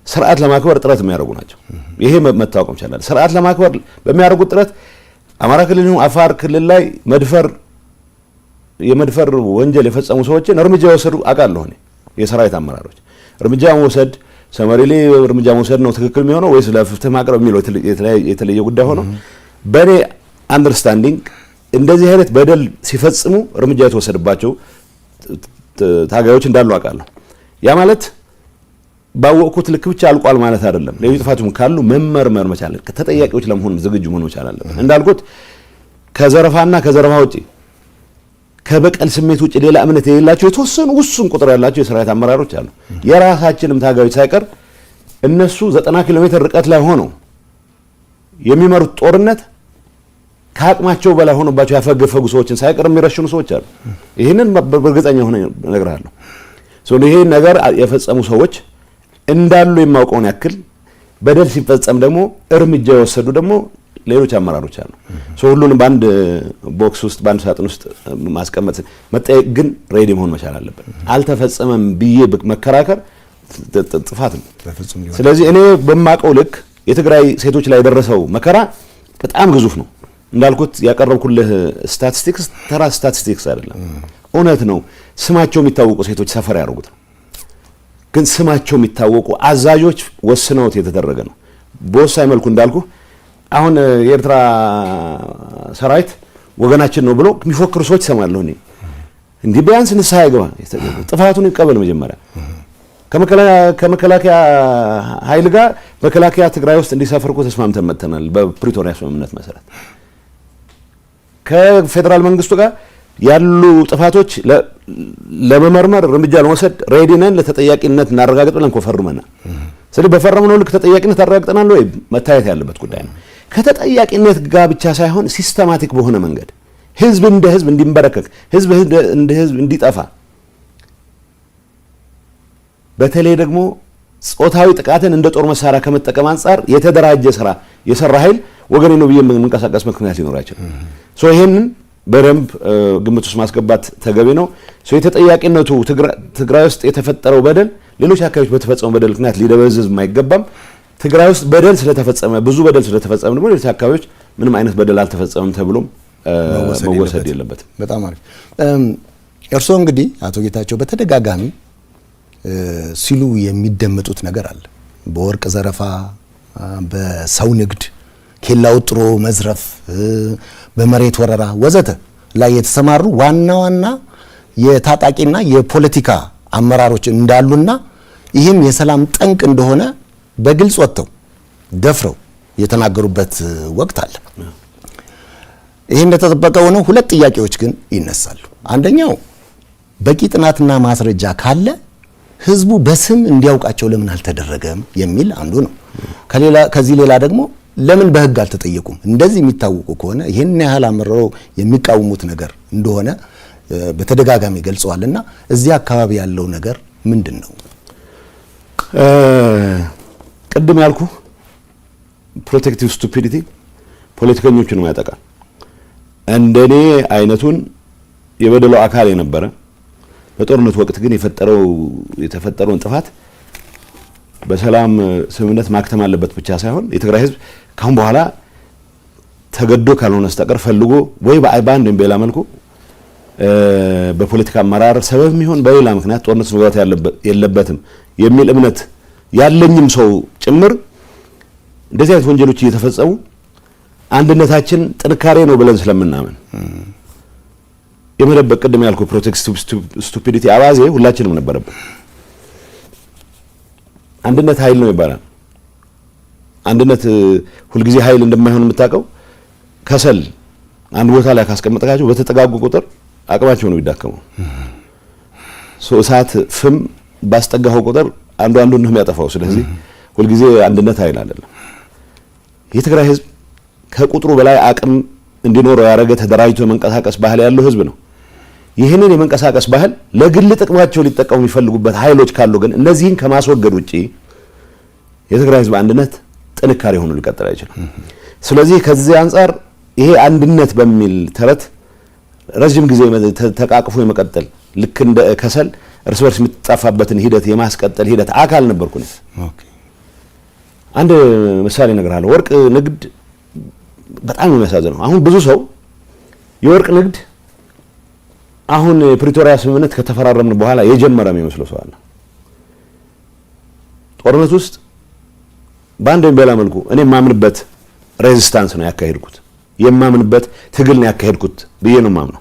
ስርዓት ለማክበር ጥረት የሚያደርጉ ናቸው። ይሄ መታወቅ ይችላል። ስርዓት ለማክበር በሚያደርጉት ጥረት አማራ ክልል ነው አፋር ክልል ላይ የመድፈር ወንጀል የፈጸሙ ሰዎችን እርምጃ የወሰዱ አውቃለሁ። እኔ የሰራዊት አመራሮች እርምጃ መውሰድ ሰመሪሌ እርምጃ መውሰድ ነው ትክክል የሚሆነው ወይስ ለፍትህ ማቅረብ የሚለው የተለየ ጉዳይ ሆኖ በእኔ አንደርስታንዲንግ እንደዚህ አይነት በደል ሲፈጽሙ እርምጃ የተወሰደባቸው ታጋዮች እንዳሉ አውቃለሁ። ያ ማለት ባወቁት ልክ ብቻ አልቋል ማለት አይደለም። ሌሎች ጥፋቱም ካሉ መመርመር መቻል ተጠያቂዎች ለመሆን ዝግጁ መሆን መቻል አለበት። እንዳልኩት ከዘረፋና ከዘረፋ ውጪ ከበቀል ስሜት ውጪ ሌላ እምነት የሌላቸው የተወሰኑ ውሱን ቁጥር ያላቸው የሰራዊት አመራሮች አሉ። የራሳችንም ታጋዮች ሳይቀር እነሱ 90 ኪሎ ሜትር ርቀት ላይ ሆነው የሚመሩት ጦርነት ከአቅማቸው በላይ ሆኖባቸው ያፈገፈጉ ሰዎችን ሳይቀር የሚረሽኑ ሰዎች አሉ። ይህንን በእርግጠኛ ሆነ እነግርሃለሁ። ይሄን ነገር የፈጸሙ ሰዎች እንዳሉ የማውቀውን ያክል በደል ሲፈጸም ደግሞ እርምጃ የወሰዱ ደግሞ ሌሎች አመራሮች አሉ። ሁሉንም በአንድ ቦክስ ውስጥ በአንድ ሳጥን ውስጥ ማስቀመጥ መጠየቅ ግን ሬዲ መሆን መቻል አለበት። አልተፈጸመም ብዬ መከራከር ጥፋት ነው። ስለዚህ እኔ በማውቀው ልክ የትግራይ ሴቶች ላይ የደረሰው መከራ በጣም ግዙፍ ነው። እንዳልኩት ያቀረብኩልህ ስታቲስቲክስ ተራ ስታቲስቲክስ አይደለም፣ እውነት ነው። ስማቸው የሚታወቁ ሴቶች ሰፈር ያደርጉት ነው። ግን ስማቸው የሚታወቁ አዛዦች ወስነውት የተደረገ ነው። በወሳኝ መልኩ እንዳልኩ አሁን የኤርትራ ሰራዊት ወገናችን ነው ብሎ የሚፎክሩ ሰዎች ሰማለሁ። እኔ እንዲህ ቢያንስ ንስሐ ይግባ፣ ጥፋቱን ይቀበል። መጀመሪያ ከመከላከያ ኃይል ጋር መከላከያ ትግራይ ውስጥ እንዲሰፍር እኮ ተስማምተን መጥተናል በፕሪቶሪያ ስምምነት መሰረት። ከፌዴራል መንግስቱ ጋር ያሉ ጥፋቶች ለመመርመር እርምጃ ለመውሰድ ሬዲ ነን፣ ለተጠያቂነት እናረጋግጥ ብለን ፈርመናል። ስለዚህ በፈረምነው ልክ ተጠያቂነት አረጋግጠናል ወይ መታየት ያለበት ጉዳይ ነው። ከተጠያቂነት ጋር ብቻ ሳይሆን ሲስተማቲክ በሆነ መንገድ ህዝብ እንደ ህዝብ እንዲንበረከክ፣ ህዝብ እንደ ህዝብ እንዲጠፋ፣ በተለይ ደግሞ ጾታዊ ጥቃትን እንደ ጦር መሳሪያ ከመጠቀም አንጻር የተደራጀ ስራ የሰራ ኃይል ወገኔ ነው ብዬ መንቀሳቀስ ምክንያት ሊኖራቸው ይሄንን በደንብ ግምት ውስጥ ማስገባት ተገቢ ነው። የተጠያቂነቱ ትግራይ ውስጥ የተፈጠረው በደል ሌሎች አካባቢዎች በተፈጸመው በደል ምክንያት ሊደበዝዝ የማይገባም። ትግራይ ውስጥ በደል ስለተፈጸመ ብዙ በደል ስለተፈጸመ ደግሞ ሌሎች አካባቢዎች ምንም አይነት በደል አልተፈጸመም ተብሎም መወሰድ የለበትም። በጣም አሪፍ። እርስዎ እንግዲህ አቶ ጌታቸው በተደጋጋሚ ሲሉ የሚደመጡት ነገር አለ። በወርቅ ዘረፋ፣ በሰው ንግድ፣ ኬላ ውጥሮ መዝረፍ፣ በመሬት ወረራ ወዘተ ላይ የተሰማሩ ዋና ዋና የታጣቂና የፖለቲካ አመራሮች እንዳሉና ይህም የሰላም ጠንቅ እንደሆነ በግልጽ ወጥተው ደፍረው የተናገሩበት ወቅት አለ። ይህ እንደተጠበቀ ሆኖ ሁለት ጥያቄዎች ግን ይነሳሉ። አንደኛው በቂ ጥናትና ማስረጃ ካለ ህዝቡ በስም እንዲያውቃቸው ለምን አልተደረገም የሚል አንዱ ነው። ከዚህ ሌላ ደግሞ ለምን በህግ አልተጠየቁም? እንደዚህ የሚታወቁ ከሆነ ይህን ያህል አመረው የሚቃወሙት ነገር እንደሆነ በተደጋጋሚ ገልጸዋልና እዚህ አካባቢ ያለው ነገር ምንድን ነው? ቅድም ያልኩ ፕሮቴክቲቭ ስቱፒዲቲ ፖለቲከኞችን ነው ያጠቃል። እንደኔ አይነቱን የበደለው አካል የነበረ በጦርነት ወቅት ግን የተፈጠረውን ጥፋት በሰላም ስምምነት ማክተም አለበት ብቻ ሳይሆን የትግራይ ህዝብ ካሁን በኋላ ተገዶ ካልሆነ በስተቀር ፈልጎ ወይ በአንድ ወይም በሌላ መልኩ በፖለቲካ አመራር ሰበብ የሚሆን በሌላ ምክንያት ጦርነት መግባት የለበትም የሚል እምነት ያለኝም ሰው ጭምር እንደዚህ አይነት ወንጀሎች እየተፈጸሙ አንድነታችን ጥንካሬ ነው ብለን ስለምናምን የመደበቅ ቅድም ያልኩ ፕሮቴክቲቭ ስቱፒዲቲ አባዜ ሁላችንም ነበረብን። አንድነት ኃይል ነው ይባላል። አንድነት ሁልጊዜ ኃይል እንደማይሆን የምታውቀው ከሰል አንድ ቦታ ላይ ካስቀመጥካቸው በተጠጋጉ ቁጥር አቅማቸው ነው ይዳከመው። እሳት ፍም ባስጠጋው ቁጥር አንዱን ነው የሚያጠፋው። ስለዚህ ሁልጊዜ አንድነት ኃይል አይደለም። የትግራይ ህዝብ ከቁጥሩ በላይ አቅም እንዲኖረው ያደረገ ተደራጅቶ መንቀሳቀስ ባህል ያለው ህዝብ ነው። ይህንን የመንቀሳቀስ ባህል ለግል ጥቅማቸው ሊጠቀሙ የሚፈልጉበት ኃይሎች ካሉ ግን እነዚህን ከማስወገድ ውጪ የትግራይ ህዝብ አንድነት ጥንካሬ ሆኖ ሊቀጥል አይችልም። ስለዚህ ከዚህ አንፃር ይሄ አንድነት በሚል ተረት ረጅም ጊዜ ተቃቅፎ የመቀጠል ልክ እንደ ከሰል እርስ በርስ የሚጣፋበትን ሂደት የማስቀጠል ሂደት አካል ነበርኩ ነው። አንድ ምሳሌ እነግርሃለሁ። ወርቅ ንግድ በጣም የሚያሳዝነው አሁን ብዙ ሰው የወርቅ ንግድ አሁን የፕሪቶሪያ ስምምነት ከተፈራረምን በኋላ የጀመረ የሚመስለው ሰው አለ። ጦርነት ውስጥ በአንድ ወይም በሌላ መልኩ እኔ የማምንበት ሬዚስታንስ ነው ያካሄድኩት። የማምንበት ትግል ነው ያካሄድኩት ብዬ ነው ማምነው።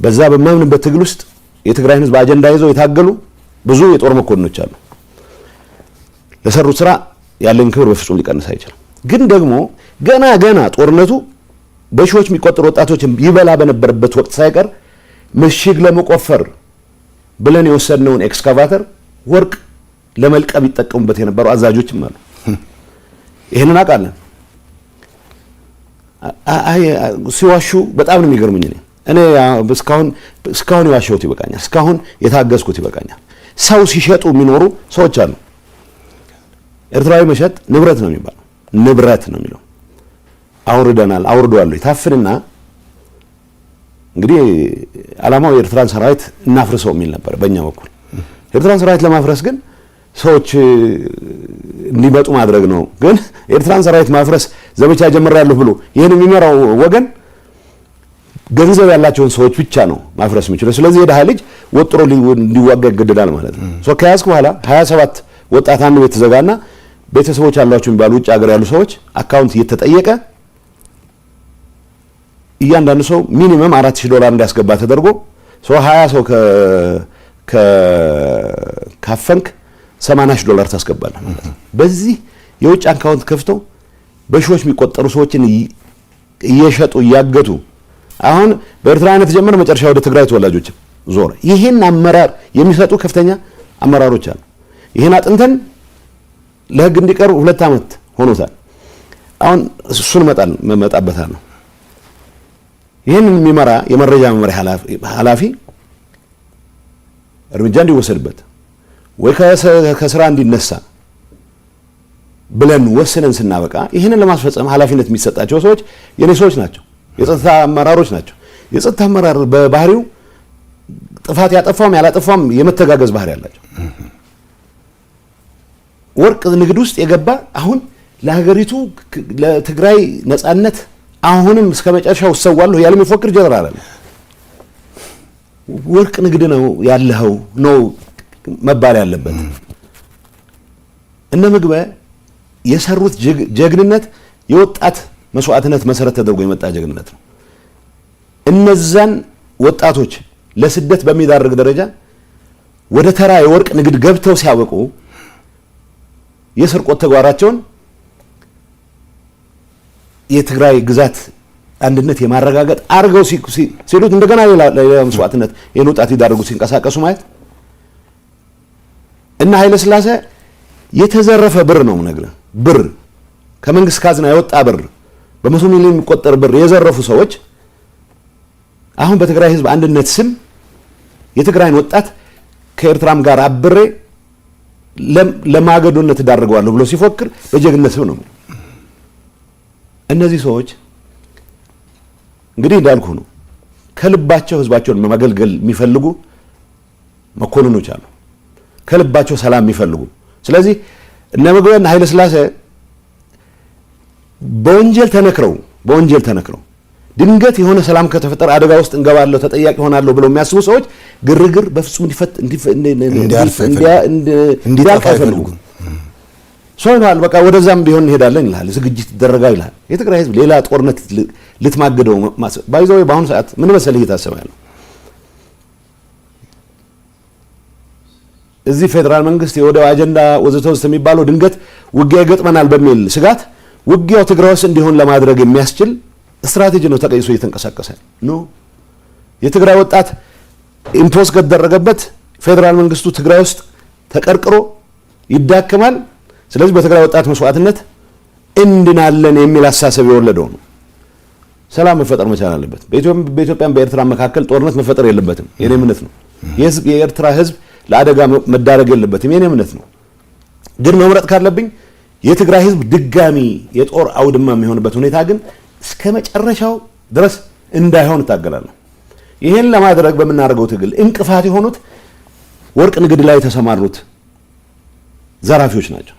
በዛ በማምንበት ትግል ውስጥ የትግራይን ህዝብ አጀንዳ ይዘው የታገሉ ብዙ የጦር መኮንኖች አሉ። ለሰሩት ስራ ያለን ክብር በፍጹም ሊቀንስ አይችልም። ግን ደግሞ ገና ጦርነቱ በሺዎች የሚቆጠሩ ወጣቶችን ይበላ በነበረበት ወቅት ሳይቀር ምሽግ ለመቆፈር ብለን የወሰድነውን ኤክስካቫተር ወርቅ ለመልቀም ይጠቀሙበት የነበሩ አዛዦችም አሉ። ይሄንን አውቃለሁ። ሲዋሹ በጣም ነው የሚገርሙኝ። እኔ እስካሁን የዋሸሁት ይበቃኛል። እስካሁን የታገዝኩት ይበቃኛል። ሰው ሲሸጡ የሚኖሩ ሰዎች አሉ። ኤርትራዊ መሸጥ ንብረት ነው የሚባለው። ንብረት ነው የሚለው አውርደናል፣ አውርደዋለሁ ይታፍንና እንግዲህ ዓላማው የኤርትራን ሰራዊት እናፍርሰው የሚል ነበር በእኛ በኩል። ኤርትራን ሰራዊት ለማፍረስ ግን ሰዎች እንዲመጡ ማድረግ ነው። ግን ኤርትራን ሰራዊት ማፍረስ ዘመቻ ጀምሬያለሁ ብሎ ይሄን የሚመራው ወገን ገንዘብ ያላቸውን ሰዎች ብቻ ነው ማፍረስ የሚችለው። ስለዚህ የደሃ ልጅ ወጥሮ እንዲዋጋ ይገደዳል ማለት ነው። ከያዝኩ በኋላ 27 ወጣት አንድ ቤት ተዘጋና ቤተሰቦች ያሏቸው የሚባሉ ውጭ ሀገር ያሉ ሰዎች አካውንት እየተጠየቀ እያንዳንዱ ሰው ሚኒመም $4000 እንዲያስገባ ተደርጎ ሰው 20 ሰው ካፈንክ $80,000 ታስገባለህ ማለት ነው። በዚህ የውጭ አካውንት ከፍተው በሺዎች የሚቆጠሩ ሰዎችን እየሸጡ እያገቱ አሁን በኤርትራነት ጀመረ መጨረሻ ወደ ትግራይ ተወላጆች ዞረ። ይሄን አመራር የሚሰጡ ከፍተኛ አመራሮች አሉ። ይሄን አጥንተን ለህግ እንዲቀርቡ 2 ዓመት ሆኖታል። አሁን እሱን መጣበታል ነው። ይሄን የሚመራ የመረጃ መመሪያ ኃላፊ እርምጃ እንዲወሰድበት ወይ ከስራ እንዲነሳ ብለን ወስነን ስናበቃ ይሄንን ለማስፈጸም ኃላፊነት የሚሰጣቸው ሰዎች የኔ ሰዎች ናቸው፣ የጸጥታ አመራሮች ናቸው። የጸጥታ አመራር በባህሪው ጥፋት ያጠፋውም ያላጠፋውም የመተጋገዝ ባህሪ ያላቸው ወርቅ ንግድ ውስጥ የገባ አሁን ለሀገሪቱ ለትግራይ ነጻነት አሁንም እስከ መጨረሻው ሰዋለሁ ያለ የሚፎክር ጀነራል አለ። ወርቅ ንግድ ነው ያለው ነው መባል ያለበት። እነ ምግበ የሰሩት ጀግንነት የወጣት መስዋዕትነት መሰረት ተደርጎ የመጣ ጀግንነት ነው። እነዛን ወጣቶች ለስደት በሚዳርግ ደረጃ ወደ ተራ የወርቅ ንግድ ገብተው ሲያበቁ የስርቆት ተግባራቸውን የትግራይ ግዛት አንድነት የማረጋገጥ አርገው ሲሉት እንደገና ሌላ መስዋዕትነት ይህን ወጣት ይዳርጉ ሲንቀሳቀሱ ማየት እና ኃይለ ሥላሴ የተዘረፈ ብር ነው ነገር ብር ከመንግስት ካዝና የወጣ ብር በመቶ ሚሊዮን የሚቆጠር ብር የዘረፉ ሰዎች አሁን በትግራይ ህዝብ አንድነት ስም የትግራይን ወጣት ከኤርትራም ጋር አብሬ ለማገዶነት ዳርገዋለሁ ብሎ ሲፎክር በጀግንነት ስም ነው። እነዚህ ሰዎች እንግዲህ እንዳልኩ ነው ከልባቸው ህዝባቸውን ማገልገል የሚፈልጉ መኮንኖች አሉ፣ ከልባቸው ሰላም የሚፈልጉ። ስለዚህ እነ ምግበና ኃይለ ሥላሴ በወንጀል ተነክረው ድንገት የሆነ ሰላም ከተፈጠረ አደጋ ውስጥ እንገባለሁ ተጠያቂ ሆናለሁ ብለው የሚያስቡ ሰዎች ግርግር በፍጹም እንዲያልፍ አይፈልጉም። ሶይናል በቃ ወደዛም ቢሆን እንሄዳለን ይላል፣ ዝግጅት ይደረጋል ይላል። የትግራይ ህዝብ ሌላ ጦርነት ልትማገደው ባይዘው በአሁኑ ሰዓት ምን መሰለህ እየታሰበ ያለው እዚህ ፌደራል መንግስት የወደብ አጀንዳ ወዘተ የሚባለው ድንገት ውጊያ ይገጥመናል በሚል ስጋት ውጊያው ትግራይ ውስጥ እንዲሆን ለማድረግ የሚያስችል ስትራቴጂ ነው ተቀይሶ እየተንቀሳቀሰ ነው። የትግራይ ወጣት ኢምፖስ ከተደረገበት ፌደራል መንግስቱ ትግራይ ውስጥ ተቀርቅሮ ይዳከማል። ስለዚህ በትግራይ ወጣት መስዋዕትነት እንድናለን የሚል አሳሰብ የወለደው ነው። ሰላም መፈጠር መቻል አለበት። በኢትዮጵያም በኤርትራ መካከል ጦርነት መፈጠር የለበትም። የኔ እምነት ነው። የኤርትራ ህዝብ ለአደጋ መዳረግ የለበትም። የኔ እምነት ነው። ግን መምረጥ ካለብኝ የትግራይ ህዝብ ድጋሚ የጦር አውድማ የሚሆንበት ሁኔታ ግን እስከ መጨረሻው ድረስ እንዳይሆን እታገላለሁ። ይሄን ለማድረግ በመናደርገው ትግል እንቅፋት የሆኑት ወርቅ ንግድ ላይ የተሰማሩት ዘራፊዎች ናቸው።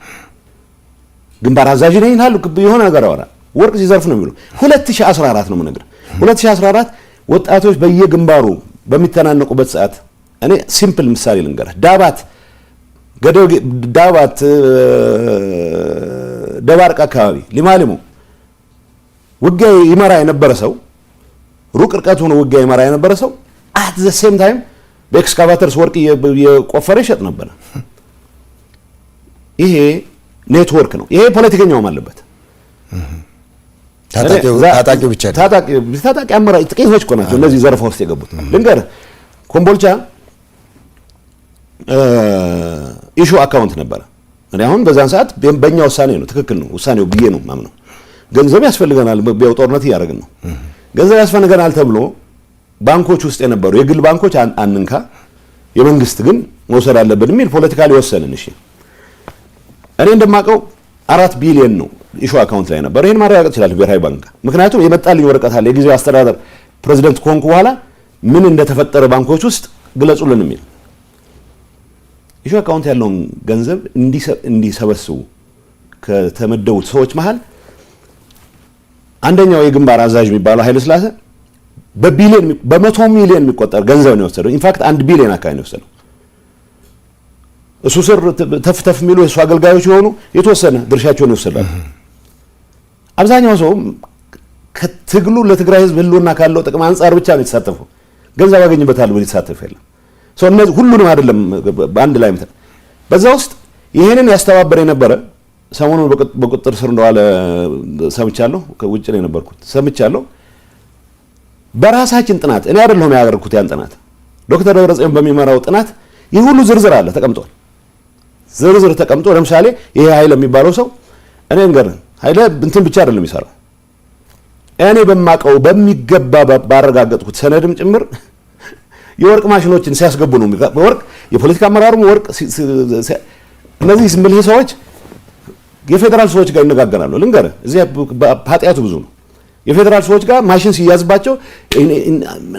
ግንባር አዛዥ ነኝ ይላሉ፣ የሆነ ነገር ያወራል፣ ወርቅ ሲዘርፍ ነው የሚሉ 2014 ነው የምነግርህ። 2014 ወጣቶች በየግንባሩ በሚተናነቁበት ሰዓት እኔ ሲምፕል ምሳሌ ልንገርህ። ዳባት፣ ደባርቅ አካባቢ ሊማሊሙ ውጊያ ይመራ የነበረ ሰው ሩቅ ርቀት ሆኖ ውጊያ ይመራ የነበረ ሰው at the same time በኤክስካቫተርስ ወርቅ የቆፈረ ይሸጥ ነበር። ይሄ ኔትወርክ ነው። ይሄ ፖለቲከኛውም አለበት። ታጣቂው ብቻ ታጣቂ አመራር ጥቂቶች እኮ ናቸው እነዚህ ዘረፋ ውስጥ የገቡት። ልንገርህ ኮምቦልቻ ኢሹ አካውንት ነበረ። እኔ አሁን በዛን ሰዓት በእኛ ውሳኔ ነው ትክክል ነው ውሳኔው ብዬ ነው ማምነው። ገንዘብ ያስፈልገናል ጦርነት እያደረግን ነው። ገንዘብ ያስፈልገናል ተብሎ ባንኮች ውስጥ የነበሩ የግል ባንኮች አንንካ የመንግስት ግን መውሰድ አለብን የሚል ፖለቲካሊ ወሰንን። እሺ እኔ እንደማውቀው 4 ቢሊዮን ነው ኢሹ አካውንት ላይ ነበር። ይሄን ማረጋገጥ ይችላል ብሔራዊ ባንክ። ምክንያቱም የመጣልኝ ወረቀት አለ የጊዜው አስተዳደር ፕሬዝዳንት ኮንኩ በኋላ ምን እንደተፈጠረ ባንኮች ውስጥ ግለጹልን የሚል ኢሹ አካውንት ያለውን ገንዘብ እንዲሰበስቡ ከተመደቡት ሰዎች መሃል አንደኛው የግንባር አዛዥ የሚባለው ኃይለ ሥላሴ በቢሊዮን በመቶ ሚሊዮን የሚቆጠር ገንዘብ ነው የወሰደው። ኢንፋክት 1 ቢሊዮን አካባቢ ነው የወሰደው። እሱ ስር ተፍተፍ የሚሉ የሱ አገልጋዮች የሆኑ የተወሰነ ድርሻቸውን ይወስዳሉ። አብዛኛው ሰው ከትግሉ ለትግራይ ህዝብ ህልውና ካለው ጥቅም አንጻር ብቻ ነው የተሳተፈው። ገንዘብ ያገኝበታል ብሎ የተሳተፈ የለም። ሰው እነዚህ ሁሉንም አይደለም በአንድ ላይ ማለት በዛ ውስጥ ይሄንን ያስተባበረ የነበረ ሰሞኑን በቁጥጥር ስር እንደዋለ ሰምቻለሁ። ከውጭ ነው የነበርኩት ሰምቻለሁ። በራሳችን ጥናት እኔ አይደለሁም ያደረኩት ያን ጥናት ዶክተር ደብረጽዮን በሚመራው ጥናት ይህ ሁሉ ዝርዝር አለ ተቀምጧል። ዝርዝር ተቀምጦ ለምሳሌ ይሄ ኃይለ የሚባለው ሰው እኔ እንገር ኃይለ እንትን ብቻ አይደለም የሚሰራው እኔ በማቀው በሚገባ ባረጋገጥኩት ሰነድም ጭምር የወርቅ ማሽኖችን ሲያስገቡ ነው ወርቅ የፖለቲካ አመራሩም ወርቅ እነዚህ ስምልህ ሰዎች የፌደራል ሰዎች ጋር ይነጋገራሉ። ልንገር እዚህ ኃጢአቱ ብዙ ነው። የፌደራል ሰዎች ጋር ማሽን ሲያዝባቸው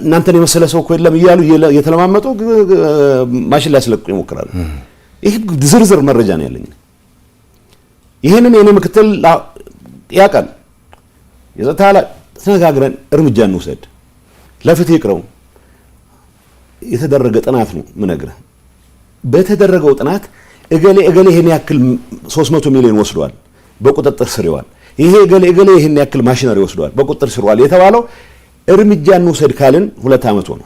እናንተን የመሰለ ሰው እኮ የለም እያሉ የተለማመጡ ማሽን ሊያስለቁ ይሞክራሉ። ይህ ዝርዝር መረጃ ነው ያለኝ። ይሄንን የኔ ምክትል ያውቃል። የጸጥታ ተነጋግረን እርምጃ እንውሰድ፣ ለፍትህ ይቅረው። የተደረገ ጥናት ነው ምነግርህ። በተደረገው ጥናት እገሌ ይሄን ያክል 300 ሚሊዮን ወስዷል፣ በቁጥጥር ስር ይዋል። ይሄ እገሌ ይሄን ያክል ማሽነሪ ወስዷል፣ በቁጥጥር ስር ይዋል የተባለው እርምጃ እንውሰድ ካልን 2 ዓመት ሆነ።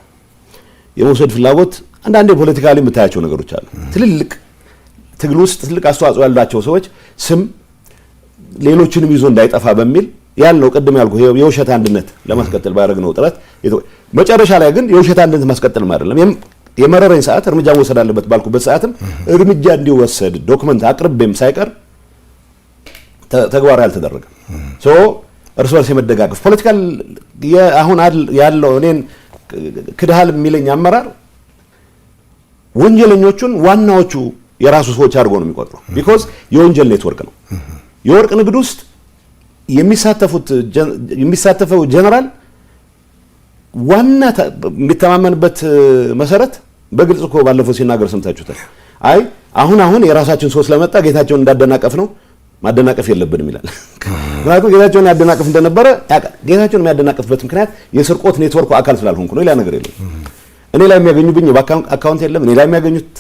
የመውሰድ ፍላጎት አንዳንዴ ፖለቲካሊ የምታያቸው ነገሮች አሉ። ትልልቅ ትግል ውስጥ ትልቅ አስተዋጽኦ ያላቸው ሰዎች ስም ሌሎችንም ይዞ እንዳይጠፋ በሚል ያለው ቅድም ያልኩ የውሸት አንድነት ለማስቀጠል ባደረግነው ጥረት መጨረሻ ላይ ግን የውሸት አንድነት ማስቀጠል አይደለም የመረረኝ ሰዓት እርምጃ መውሰድ አለበት ባልኩበት ሰዓትም እርምጃ እንዲወሰድ ዶክመንት አቅርቤም ሳይቀር ተግባራዊ አልተደረገም። ሶ እርስ በርስ የመደጋገፍ ፖለቲካል አሁን ያለው እኔን ክድሃል የሚለኝ አመራር ወንጀለኞቹን ዋናዎቹ የራሱ ሰዎች አድርጎ ነው የሚቆጥረው። ቢኮዝ የወንጀል ኔትወርክ ነው። የወርቅ ንግድ ውስጥ የሚሳተፈው ጀነራል ዋና የሚተማመንበት መሰረት በግልጽ እኮ ባለፈው ሲናገር ሰምታችሁታል። አይ አሁን የራሳችን ሰው ስለመጣ ጌታቸውን እንዳደናቀፍ ነው ማደናቀፍ የለብንም ይላል። ምክንያቱም ጌታቸውን ያደናቀፍ እንደነበረ ያውቃል። ጌታቸውን የሚያደናቀፍበት ምክንያት የስርቆት ኔትወርኩ አካል ስላልሆንኩ ነው። ሌላ ነገር የለም። እኔ ላይ የሚያገኙብኝ አካውንት የለም። እኔ ላይ የሚያገኙት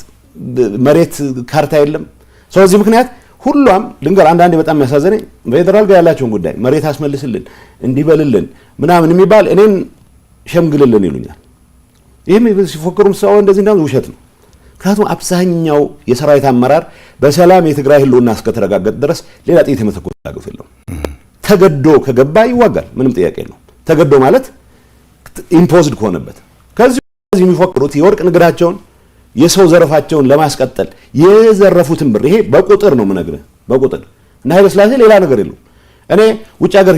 መሬት ካርታ የለም። ስለዚህ ምክንያት ሁሉም ልንገር አንዳንዴ በጣም የሚያሳዝነኝ ፌደራል ጋር ያላቸውን ጉዳይ መሬት አስመልስልን እንዲበልልን ምናምን የሚባል እኔን ሸምግልልን ይሉኛል። ይህም ሲፎክሩም ሰው እንደዚህ እንዳው ውሸት ነው። ምክንያቱም አብዛኛው የሰራዊት አመራር በሰላም የትግራይ ህልውና እስከተረጋገጠ ድረስ ሌላ ጥይት የመተኮስ ፍላጎት የለውም። ተገዶ ከገባ ይዋጋል፣ ምንም ጥያቄ የለውም። ተገዶ ማለት ኢምፖዝድ ከሆነበት ከዚህ የሚፎክሩት የወርቅ ንግዳቸውን የሰው ዘረፋቸውን ለማስቀጠል የዘረፉትን ብር ይሄ በቁጥር ነው የምነግርህ፣ በቁጥር እና ኃይለ ሥላሴ ሌላ ነገር የለው። እኔ ውጭ ሀገር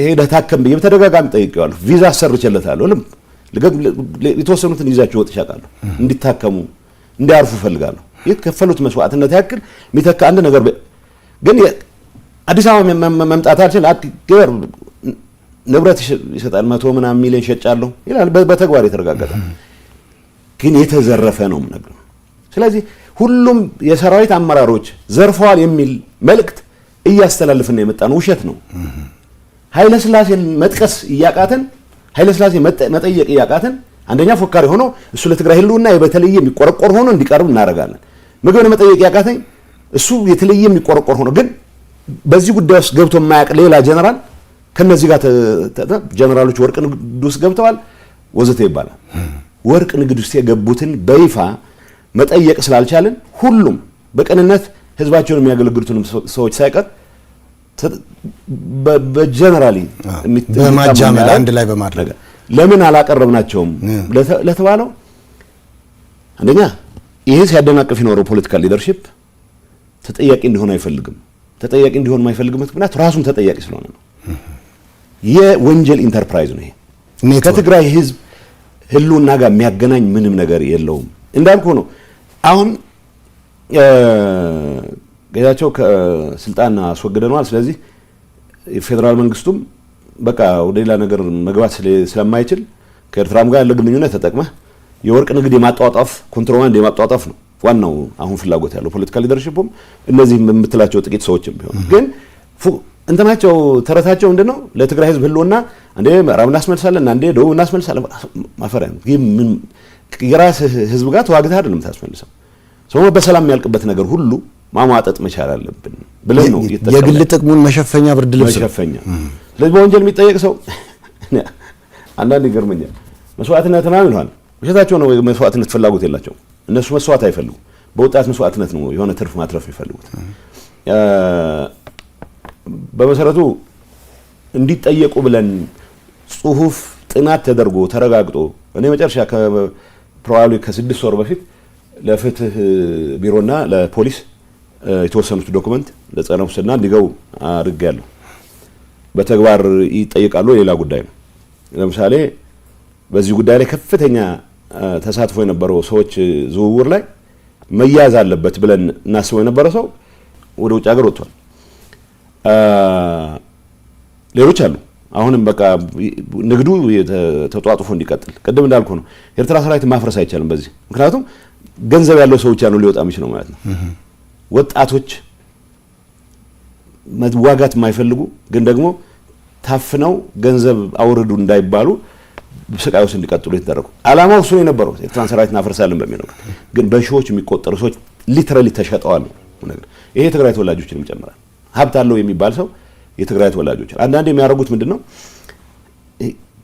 ሄደህ ታከም ብዬ በተደጋጋሚ ጠይቄዋለሁ። ቪዛ አሰርቼለታለሁ። የተወሰኑትን ይዛቸው ወጥ ይሻቃሉ እንዲታከሙ እንዲያርፉ ፈልጋለሁ። የተከፈሉት መስዋዕትነት ያክል የሚተካ አንድ ነገር ግን አዲስ አበባ መምጣት አልችል ንብረት ይሰጣል 100 ምናምን ሚሊዮን ሸጫለሁ ይላል። በተግባር የተረጋገጠ ግን የተዘረፈ ነው ነገር። ስለዚህ ሁሉም የሰራዊት አመራሮች ዘርፈዋል የሚል መልእክት እያስተላልፍን ነው የመጣነው። ውሸት ነው። ኃይለ ሥላሴን መጥቀስ እያቃተን ኃይለ ሥላሴ መጠየቅ እያቃተን አንደኛ ፎካሪ ሆኖ እሱ ለትግራይ ህልውና በተለየ የሚቆረቆር ሆኖ እንዲቀርብ እናደርጋለን። ምግብ ለመጠየቅ ያቃተኝ እሱ የተለየ የሚቆረቆር ሆኖ ግን በዚህ ጉዳይ ውስጥ ገብቶ የማያውቅ ሌላ ጀነራል ከነዚህ ጋር ጀነራሎች ወርቅ ንግድ ውስጥ ገብተዋል ወዘተ ይባላል። ወርቅ ንግድ ውስጥ የገቡትን በይፋ መጠየቅ ስላልቻለን ሁሉም በቀንነት ህዝባቸውን የሚያገለግሉትን ሰዎች ሳይቀር በጀነራሊ በማጃመል አንድ ላይ በማድረግ ለምን አላቀረብናቸውም ለተባለው አንደኛ ይሄ ሲያደናቅፍ ይኖረው ፖለቲካል ሊደርሺፕ ተጠያቂ እንዲሆን አይፈልግም። ተጠያቂ እንዲሆን የማይፈልግበት ምክንያት ራሱም ተጠያቂ ስለሆነ ነው። የወንጀል ኢንተርፕራይዝ ነው ይሄ። ከትግራይ ህዝብ ህልውና ጋር የሚያገናኝ ምንም ነገር የለውም። እንዳልኩ ነው አሁን ጌታቸው ከስልጣን አስወግደነዋል። ስለዚህ የፌዴራል መንግስቱም በቃ ወደ ሌላ ነገር መግባት ስለማይችል ከኤርትራም ጋር ያለ ግንኙነት ተጠቅመህ የወርቅ ንግድ የማጣጣፍ ኮንትሮባንድ የማጣጣፍ ነው ዋናው አሁን ፍላጎት ያለው ፖለቲካል ሊደርሺፕም እነዚህ የምትላቸው ጥቂት ሰዎችም ቢሆን ግን እንትናቸው ተረታቸው ምንድነው ለትግራይ ህዝብ ህልውና አንዴ ምዕራብ እናስመልሳለን አንዴ ደቡብ እናስመልሳለን ማፈሪያ ነው። የራስ ህዝብ ጋር ተዋግተህ አይደለም ታስመልሰው ሰው በሰላም የሚያልቅበት ነገር ሁሉ ማሟጠጥ መቻል አለብን ብለን ነው የግል ጥቅሙን መሸፈኛ ብርድ ልብስ መሸፈኛ። ስለዚህ በወንጀል የሚጠየቅ ሰው አንዳንድ ይገርመኛል። መስዋዕትነት ነው ይላል። ውሸታቸው ነው። መስዋዕትነት ፍላጎት የላቸውም እነሱ መስዋዕት አይፈልጉ። በወጣት መስዋዕትነት ነው የሆነ ትርፍ ማትረፍ ይፈልጉት። በመሰረቱ እንዲጠየቁ ብለን ጽሁፍ ጥናት ተደርጎ ተረጋግጦ እኔ መጨረሻ ፕሮባብሊ ከ6 ወር በፊት ለፍትህ ቢሮና ለፖሊስ የተወሰኑት ዶክመንት ለጸረ ሙስና እንዲገቡ አድርጌያለሁ። በተግባር ይጠይቃሉ ሌላ ጉዳይ ነው። ለምሳሌ በዚህ ጉዳይ ላይ ከፍተኛ ተሳትፎ የነበረው ሰዎች ዝውውር ላይ መያዝ አለበት ብለን እናስበው የነበረ ሰው ወደ ውጭ ሀገር ወጥቷል። ሌሎች አሉ። አሁንም በቃ ንግዱ ተጧጡፎ እንዲቀጥል ቅድም እንዳልኩ ነው። ኤርትራ ሰራዊት ማፍረስ አይቻልም በዚህ ምክንያቱም ገንዘብ ያለው ሰው ብቻ ነው ሊወጣ የሚችለው ማለት ነው። ወጣቶች መዋጋት የማይፈልጉ ግን ደግሞ ታፍነው ገንዘብ አውርዱ እንዳይባሉ ስቃይ ውስጥ እንዲቀጥሉ የተደረጉ አላማው እሱ ነው የነበረው። ኤርትራን ሰራዊት እናፈርሳለን በሚለው ግን በሺዎች የሚቆጠሩ ሰዎች ሊተራሊ ተሸጠዋል ነገር። ይሄ የትግራይ ተወላጆችንም ይጨምራል። ሀብት አለው የሚባል ሰው የትግራይ ተወላጆች አንዳንዴ የሚያደርጉት ምንድነው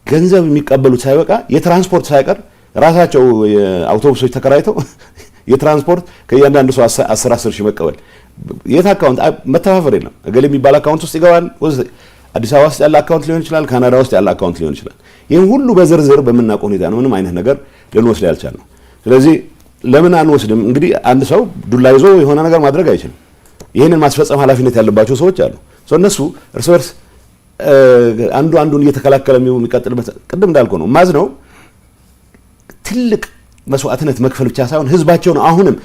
ገንዘብ የሚቀበሉት ሳይበቃ የትራንስፖርት ሳይቀር ራሳቸው የአውቶቡሶች ተከራይተው የትራንስፖርት ከእያንዳንዱ ሰው 10 ሺህ መቀበል የት አካውንት መተፋፈር የለም። እገሌ የሚባል አካውንት ውስጥ ይገባል። አዲስ አበባ ውስጥ ያለ አካውንት ሊሆን ይችላል፣ ካናዳ ውስጥ ያለ አካውንት ሊሆን ይችላል። ይሄን ሁሉ በዝርዝር በመናቀው ሁኔታ ነው ምንም አይነት ነገር ልንወስድ ያልቻልነው። ስለዚህ ለምን አንወስድም? እንግዲህ አንድ ሰው ዱላ ይዞ የሆነ ነገር ማድረግ አይችልም። ይሄንን ማስፈጸም ኃላፊነት ያለባቸው ሰዎች አሉ። እነሱ እርስ በርስ አንዱ አንዱን እየተከላከለ የሚቀጥልበት ቅድም እንዳልከው ነው ማዝ ነው ትልቅ መስዋዕትነት መክፈል ብቻ ሳይሆን ህዝባቸውን አሁንም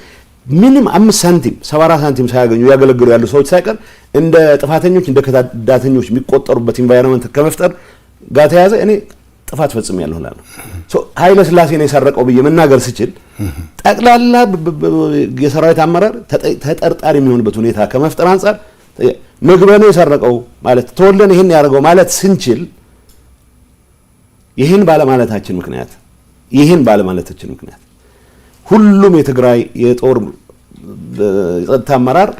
ምንም 5 ሳንቲም 74 ሳንቲም ሳያገኙ ያገለግሉ ያሉ ሰዎች ሳይቀር እንደ ጥፋተኞች እንደ ከዳተኞች የሚቆጠሩበት ኢንቫይሮንመንት ከመፍጠር ጋር ተያዘ እኔ ጥፋት ፈጽሜያለሁ እላለሁ። ኃይለ ሥላሴ ነው የሰረቀው ብዬ መናገር ስችል ጠቅላላ የሰራዊት አመራር ተጠርጣሪ የሚሆንበት ሁኔታ ከመፍጠር አንፃር ምግበ ነው የሰረቀው ማለት ተወልደን ይሄን ያደርገው ማለት ስንችል ይሄን ባለማለታችን ምክንያት ሁሉም የትግራይ የጦር የጸጥታ አመራር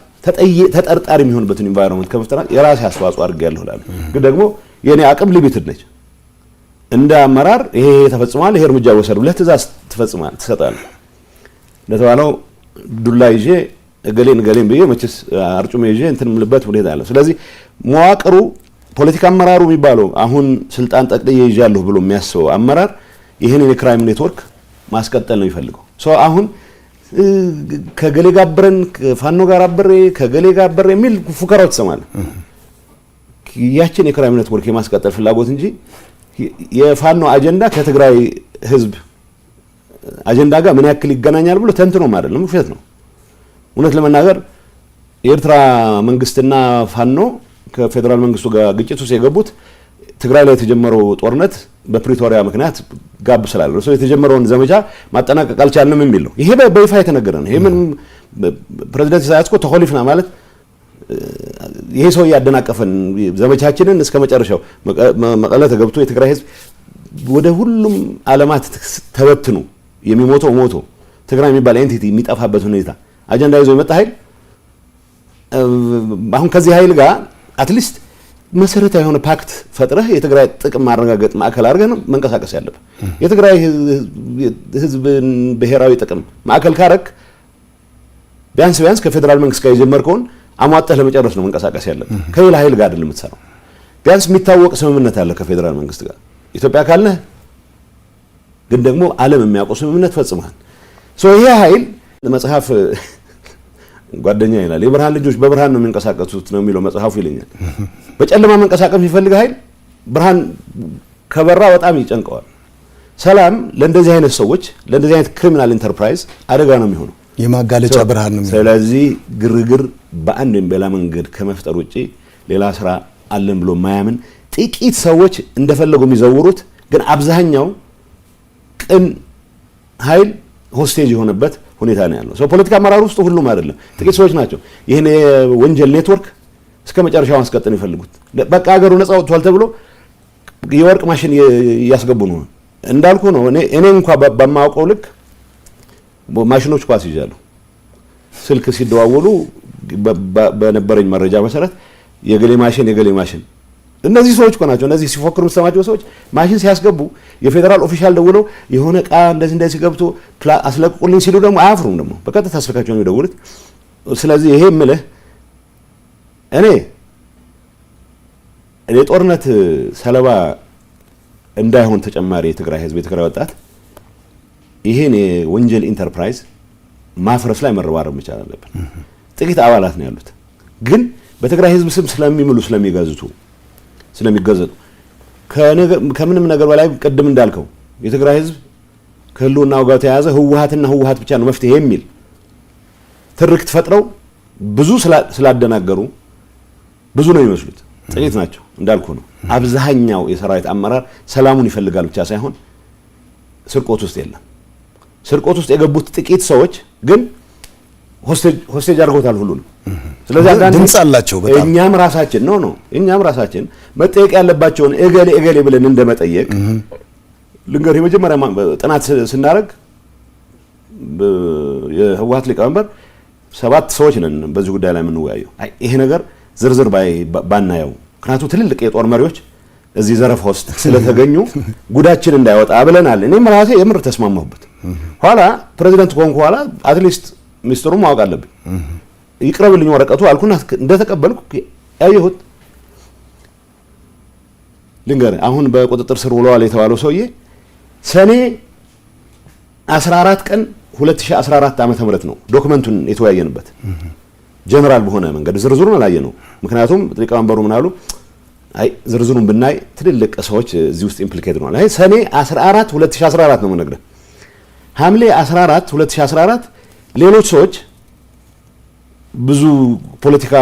ተጠርጣሪ የሚሆንበትን ኢንቫይሮንመንት ከመፍጠር የራሴ አስተዋጽኦ አድርጌያለሁ እላለሁ። ግን ደግሞ የኔ አቅም ሊሚትድ ነች። እንደ አመራር ይሄ ተፈጽሟል፣ ይሄ እርምጃ ወሰድ ብለህ ትእዛዝ ትሰጣለህ። እንደተባለው ዱላ ይዤ እገሌን ብዬ መቼስ አርጩሜ ይዤ እንትን የምልበት ሁኔታ አለ። ስለዚህ መዋቅሩ ፖለቲካ አመራሩ የሚባለው አሁን ስልጣን ጠቅልዬ ይዣለሁ ብሎ የሚያስበው አመራር ይህንን የክራይም ኔትወርክ ማስቀጠል ነው የሚፈልገው። አሁን ከገሌ ጋር አብረን ከፋኖ ጋር አብሬ ከገሌ ጋር አብሬ የሚል ፉከራዎች ትሰማለህ። ያችን የክራይም ኔትወርክ የማስቀጠል ፍላጎት እንጂ የፋኖ አጀንዳ ከትግራይ ህዝብ አጀንዳ ጋር ምን ያክል ይገናኛል ብሎ ተንትኖም አይደለም፣ ውሸት ነው። እውነት ለመናገር የኤርትራ መንግስትና ፋኖ ከፌደራል መንግስቱ ጋር ግጭት ውስጥ የገቡት ትግራይ ላይ የተጀመረው ጦርነት በፕሪቶሪያ ምክንያት ጋብ ስላለ ነው። የተጀመረውን ዘመቻ ማጠናቀቅ አልቻልንም የሚል ነው። ይሄ በይፋ የተነገረ ነው። ይሄ ምን ፕሬዝዳንት ኢሳያስ እኮ ተኮሊፍና ማለት ይሄ ሰው ያደናቀፈን ዘመቻችንን እስከ መጨረሻው መቀለ ተገብቶ የትግራይ ህዝብ ወደ ሁሉም ዓለማት ተበትኑ የሚሞተው ሞቶ ትግራይ የሚባል ኤንቲቲ የሚጠፋበት ሁኔታ አጀንዳ ይዞ የመጣ ኃይል አሁን ከዚህ ኃይል ጋር አትሊስት መሰረታዊ የሆነ ፓክት ፈጥረህ የትግራይ ጥቅም ማረጋገጥ ማዕከል አድርገህ ነው መንቀሳቀስ ያለብህ። የትግራይ ህዝብን ብሔራዊ ጥቅም ማዕከል ካረክ ቢያንስ ከፌደራል መንግስት ጋር የጀመርከውን አሟጠህ ለመጨረስ ነው መንቀሳቀስ ያለብህ። ከሌላ ኃይል ጋር አይደለም የምትሰራው። ቢያንስ የሚታወቅ ስምምነት አለ ከፌደራል መንግስት ጋር ኢትዮጵያ ካልነህ ግን ደግሞ ዓለም የሚያውቀው ስምምነት ፈጽመሃል። ይሄ ኃይል መጽሐፍ ጓደኛ ይላል የብርሃን ልጆች በብርሃን ነው የሚንቀሳቀሱት ነው የሚለው መጽሐፉ ይለኛል። በጨለማ መንቀሳቀስ የሚፈልግ ኃይል ብርሃን ከበራ በጣም ይጨንቀዋል። ሰላም ለእንደዚህ አይነት ሰዎች ለእንደዚህ አይነት ክሪሚናል ኢንተርፕራይዝ አደጋ ነው የሚሆነው፣ የማጋለጫ ብርሃን ነው። ስለዚህ ግርግር በአንድ ወይም በሌላ መንገድ ከመፍጠር ውጪ ሌላ ስራ አለን ብሎ ማያምን ጥቂት ሰዎች እንደፈለጉ የሚዘውሩት ግን አብዛኛው ቅን ኃይል ሆስቴጅ የሆነበት ሁኔታ ነው ያለው። ፖለቲካ አመራር ውስጥ ሁሉም አይደለም፣ ጥቂት ሰዎች ናቸው ይሄን የወንጀል ኔትወርክ እስከ መጨረሻው ማስቀጠል ይፈልጉት። በቃ ሀገሩ ነፃ ወጥቷል ተብሎ የወርቅ ማሽን ያስገቡ ነው እንዳልኩ ነው። እኔ እንኳን በማውቀው ልክ ማሽኖች ኳስ ይዣለሁ። ስልክ ሲደዋወሉ በነበረኝ መረጃ መሰረት የገሌ ማሽን እነዚህ ሰዎች እኮ ናቸው። እነዚህ ሲፎክሩ የምትሰማቸው ሰዎች ማሽን ሲያስገቡ የፌደራል ኦፊሻል ደውለው የሆነ ዕቃ እንደዚህ ገብቶ አስለቅቁልኝ ሲሉ ደግሞ አያፍሩም። ደግሞ በቀጥታ ስልካቸውን የሚደውሉት። ስለዚህ ይሄ የምልህ እኔ የጦርነት ሰለባ እንዳይሆን ተጨማሪ የትግራይ ህዝብ የትግራይ ወጣት ይሄን የወንጀል ኢንተርፕራይዝ ማፍረስ ላይ መረባረብ መቻል አለብን። ጥቂት አባላት ነው ያሉት፣ ግን በትግራይ ህዝብ ስም ስለሚገዙ ከምንም ነገር በላይ ቅድም እንዳልከው የትግራይ ህዝብ ከህልውናው ጋር ተያያዘ ህወሓት ብቻ ነው መፍትሄ የሚል ትርክት ፈጥረው ብዙ ስላደናገሩ ብዙ ነው የሚመስሉት፣ ጥቂት ናቸው እንዳልኩ ነው። አብዛኛው የሰራዊት አመራር ሰላሙን ይፈልጋል ብቻ ሳይሆን ስርቆት ውስጥ የለም። ስርቆት ውስጥ የገቡት ጥቂት ሰዎች ግን ሆስቴጅ አድርገውታል ሁሉንም። ስለዚህ አንዳንድ ድምጽ አላቸው በጣም እኛም ራሳችን መጠየቅ ያለባቸውን እገሌ ብለን እንደመጠየቅ ልንገር። የመጀመሪያ ጥናት ስናደርግ የህወሓት ሊቀመንበር 7 ሰዎች ነን በዚህ ጉዳይ ላይ የምንወያየው። ይሄ ነገር ዝርዝር ባናየው ምክንያቱም ትልልቅ የጦር መሪዎች እዚህ ዘረፋ ውስጥ ስለተገኙ ጉዳችን እንዳይወጣ ብለናል። እኔም ራሴ የምር ተስማማሁበት። ኋላ ፕሬዚዳንት ኮንኩ ኋላ አትሊስት ሚኒስትሩ ማወቅ አለብኝ ይቅረብልኝ ወረቀቱ አልኩና እንደተቀበልኩ ያየሁት ልንገር። አሁን በቁጥጥር ስር ውለዋል የተባለው ሰውዬ ሰኔ 14 ቀን 2014 ዓመተ ምህረት ነው ዶክመንቱን የተወያየንበት። ጀነራል በሆነ መንገድ ዝርዝሩን አላየነው። ምክንያቱም ሊቀመንበሩ ምን አሉ? አይ ዝርዝሩን ብናይ ትልልቅ ሰዎች እዚህ ውስጥ ኢምፕሊኬት ሆነዋል። አይ ሰኔ 14 2014 ነው የምነግርህ። ሐምሌ 14 2014 ሌሎች ሰዎች ብዙ ፖለቲካ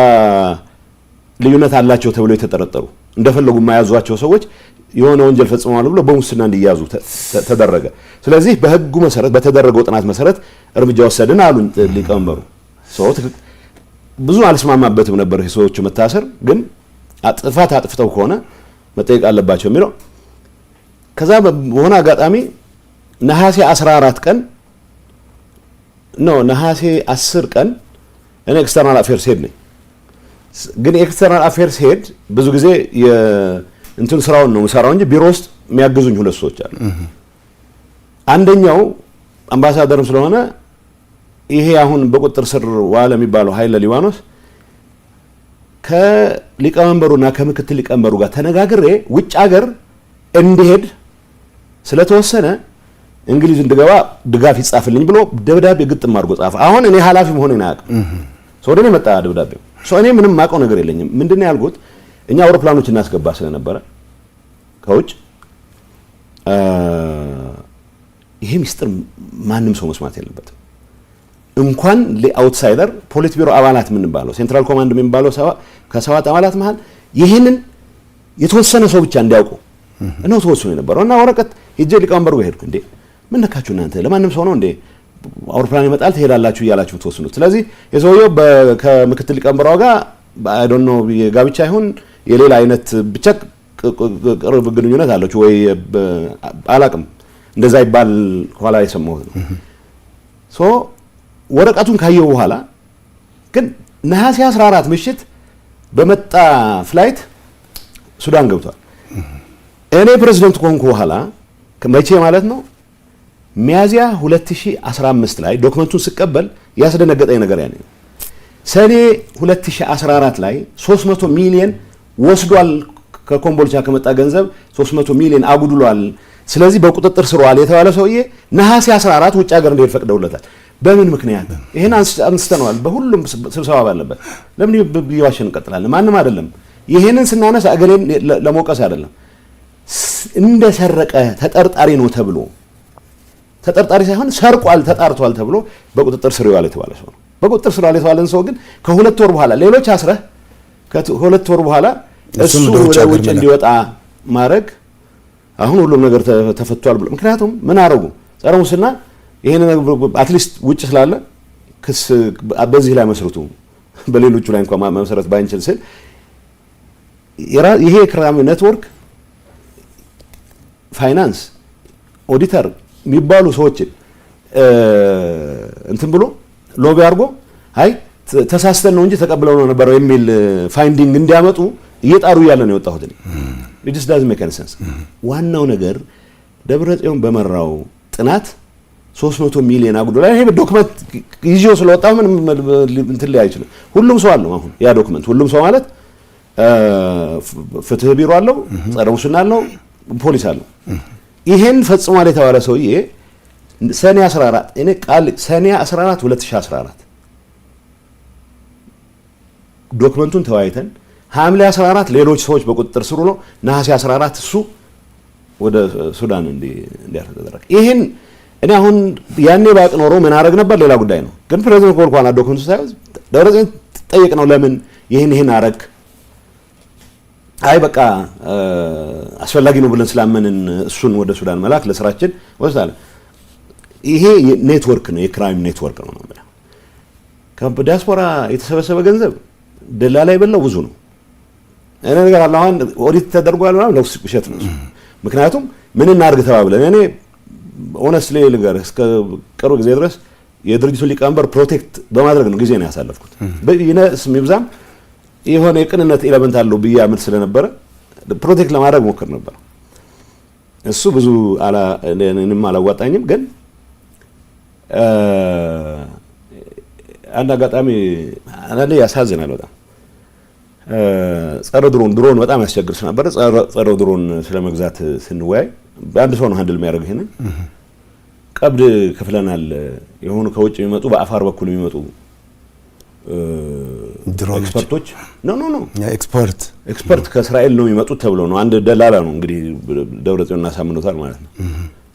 ልዩነት አላቸው ተብለው የተጠረጠሩ እንደፈለጉ የማያዟቸው ሰዎች የሆነ ወንጀል ፈጽመዋል ብሎ በሙስና እንዲያዙ ተደረገ። ስለዚህ በህጉ መሰረት በተደረገው ጥናት መሰረት እርምጃ ወሰድን አሉ ሊቀመንበሩ። ብዙ አልስማማበትም ነበር ሰዎቹ መታሰር፣ ግን አጥፍተው ከሆነ መጠየቅ አለባቸው የሚለው። ከዛ በሆነ አጋጣሚ ነሐሴ 14 ቀን ነሐሴ 10 ቀን እኔ ኤክስተርናል አፌርስ ሄድ ነኝ። ግን ኤክስተርናል አፌርስ ሄድ ብዙ ጊዜ እንትን ስራውን ነው የምሰራው እንጂ ቢሮ ውስጥ የሚያግዙኝ 2 ሰዎች አሉ። አንደኛው አምባሳደርም ስለሆነ ይሄ አሁን በቁጥጥር ስር ዋለ የሚባለው ኃይለ ሊባኖስ ከሊቀመንበሩና ከምክትል ሊቀመንበሩ ጋር ተነጋግሬ ውጭ ሀገር እንዲሄድ ስለተወሰነ እንግሊዝ እንድገባ ድጋፍ ይጻፍልኝ ብሎ ደብዳቤ ግጥም አድርጎ ጻፈ። አሁን እኔ ኃላፊ መሆኔን አያውቅም። ወደ እኔ መጣ ደብዳቤው። እኔ ምንም ማውቀው ነገር የለኝም። ምንድነው ያልኩት? እኛ አውሮፕላኖች እናስገባ ስለነበረ ከውጭ ይሄ ሚስጥር ማንም ሰው መስማት የለበትም። እንኳን ለአውትሳይደር ፖሊት ቢሮ አባላት የምንባለው ሴንትራል ኮማንድ የምንባለው ከ7 አባላት መሃል ይሄንን የተወሰነ ሰው ብቻ እንዲያውቁ ነው ተወስኖ የነበረው። እና ወረቀት ሄጄ ሊቀመንበሩ ጋር ሄድኩ። እንዴ ምን ነካችሁ እናንተ? ለማንም ሰው ነው እንዴ አውሮፕላን ይመጣል ትሄዳላችሁ እያላችሁ ተወስኑት? ስለዚህ የሰውየው ከምክትል ሊቀመንበሩ ጋር አይ ዶንት ኖ የጋብቻ ይሁን የሌላ አይነት ብቻ ቅርብ ግንኙነት አለች ወይ አላቅም፣ እንደዛ ይባል ኋላ የሰማሁት ነው። ወረቀቱን ካየው በኋላ ግን ነሐሴ 14 ምሽት በመጣ ፍላይት ሱዳን ገብቷል። እኔ ፕሬዝዳንት ከሆንኩ በኋላ መቼ ማለት ነው ሚያዚያ 2015 ላይ ዶክመንቱን ስቀበል ያስደነገጠኝ ነገር ያኔ ሰኔ 2014 ላይ 300 ሚሊዮን ወስዷል ከኮምቦልቻ ከመጣ ገንዘብ 300 ሚሊዮን አጉድሏል። ስለዚህ በቁጥጥር ስር ዋለ የተባለ ሰውዬ ነሐሴ 14 ውጭ ሀገር እንዲሄድ ፈቅደውለታል። በምን ምክንያት? ይሄን አንስተነዋል በሁሉም ስብሰባ ባለበት። ለምን ይዋሽን እንቀጥላለን? ማንም አይደለም። ይሄንን ስናነሳ አገሌን ለሞቀስ አይደለም። እንደሰረቀ ተጠርጣሪ ነው ተብሎ ተጠርጣሪ ሳይሆን ሰርቋል ተጣርቷል ተብሎ በቁጥጥር ስር ዋለ የተባለ ሰው ነው። በቁጥጥር ስር ዋለ የተባለን ሰው ግን ከሁለት ወር በኋላ ሌሎች አስረህ ከሁለት ወር በኋላ እሱ ወደ ውጭ እንዲወጣ ማድረግ አሁን ሁሉም ነገር ተፈቷል ብሎ ምክንያቱም ምን አረጉ? ጸረ ሙስና ይሄን አትሊስት ውጭ ስላለ ክስ በዚህ ላይ መስርቱ በሌሎቹ ላይ እንኳን መሰረት ባይንችል ስል ይሄ ክራይም ኔትወርክ ፋይናንስ ኦዲተር የሚባሉ ሰዎችን እንትን ብሎ ሎቢ አድርጎ አይ ተሳስተን ነው እንጂ ተቀብለው ነው ነበር የሚል ፋይንዲንግ እንዲያመጡ እየጣሩ ያለ ነው የወጣሁት እኔ it just doesn't make any sense። ዋናው ነገር ደብረጽዮን በመራው ጥናት 300 ሚሊዮን አጉድሏል። ይሄ ዶክመንት ይዤው ስለወጣ ምን እንትን ላይ አይችልም። ሁሉም ሰው አለው አሁን ያ ዶክመንት ሁሉም ሰው ማለት ፍትህ ቢሮ አለው፣ ጸረ ሙስና አለው፣ ፖሊስ አለው። ይሄን ፈጽሟል የተባለ ሰውዬ ሰኔ 14 እኔ ቃል ሰኔ 14 2014 ዶክመንቱን ተወያይተን ሐምሌ 14 ሌሎች ሰዎች በቁጥጥር ስር ነው ነሐሴ 14 እሱ ወደ ሱዳን እንዲያርፍ ተደረገ። ይሄን እኔ አሁን ያኔ ባቅ ኖሮ ምን አደረግ ነበር ሌላ ጉዳይ ነው። ግን ፕሬዝዳንት ኮልኳና ዶክመንቱ ሳይሆን ደብረጽዮን ጠየቅ ነው ለምን ይሄን አረግ አይ በቃ አስፈላጊ ነው ብለን ስላመንን እሱን ወደ ሱዳን መላክ ለስራችን ወስዳለ። ይሄ ኔትወርክ ነው የክራይም ኔትወርክ ነው ማለት ከዲያስፖራ የተሰበሰበ ገንዘብ ደላላ ይበላው ብዙ ነው። እኔ ነገር አለ አሁን ኦዲት ተደርጓል ማለት ነው ውሸት ነው። ምክንያቱም ምን እናርግ ተባብለን እኔ ሆነስትሊ ልንገር እስከ ቅርብ ጊዜ ድረስ የድርጅቱ ሊቀመንበር ፕሮቴክት በማድረግ ነው ጊዜ ነው ያሳለፍኩት። በይነስ ሚብዛም የሆነ የቅንነት ኤሌመንት አለው ብያምል ስለነበረ ፕሮቴክት ለማድረግ ሞክር ነበር። እሱ ብዙ እኔንም አላዋጣኝም። ግን አንድ አጋጣሚ አንዳንዴ ያሳዝናል በጣም ጸረ ድሮን በጣም ያስቸግር ነበር። ጸረ ድሮን ስለመግዛት ስንወያይ አንድ ሰው ነው ሃንድል የሚያደርግ ይሄንን ቀብድ ከፍለናል። የሆኑ ከውጭ የሚመጡ በአፋር በኩል የሚመጡ ድሮን ኤክስፐርቶች ኖ ኤክስፐርት ከእስራኤል ነው የሚመጡት ተብሎ ነው። አንድ ደላላ ነው እንግዲህ ደብረጽዮን እናሳምኑታል ማለት ነው።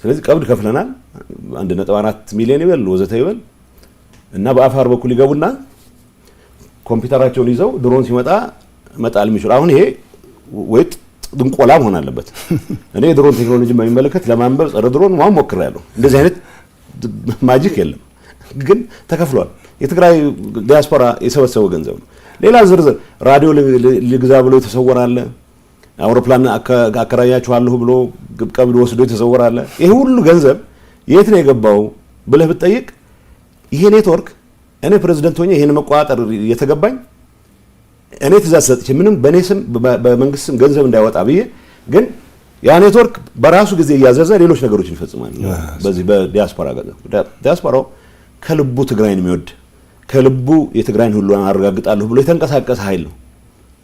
ስለዚህ ቀብድ ከፍለናል 1.4 ሚሊዮን ይበል ወዘተ ይበል እና በአፋር በኩል ይገቡና ኮምፒውተራቸውን ይዘው ድሮን ሲመጣ መጣል የሚችሉ አሁን ይሄ ወይ ድንቆላ መሆን አለበት። እኔ የድሮን ቴክኖሎጂ በሚመለከት ለማንበብ ጸረ ድሮን ሞክሬያለሁ። እንደዚህ አይነት ማጂክ የለም ግን ተከፍሏል። የትግራይ ዲያስፖራ የሰበሰበው ገንዘብ ነው። ሌላ ዝርዝር ራዲዮ ልግዛ ብሎ የተሰወራለ፣ አውሮፕላን አከራያችኋለሁ ብሎ ቀብድ ወስዶ የተሰወራለ። ይሄ ሁሉ ገንዘብ የት ነው የገባው ብለህ ብትጠይቅ ይሄ ኔትወርክ እኔ ፕሬዝዳንት ሆኜ ይሄን መቆጣጠር የተገባኝ እኔ ትእዛዝ ሰጥቼ ምንም በኔ ስም በመንግስት ስም ገንዘብ እንዳይወጣ ብዬ ግን ያ ኔትወርክ በራሱ ጊዜ እያዘዘ ሌሎች ነገሮችን ይፈጽማል። በዚህ በዲያስፖራ ገንዘብ ዲያስፖራው ከልቡ ትግራይን የሚወድ ከልቡ የትግራይን ሁሉ አረጋግጣለሁ ብሎ የተንቀሳቀሰ ኃይል ነው።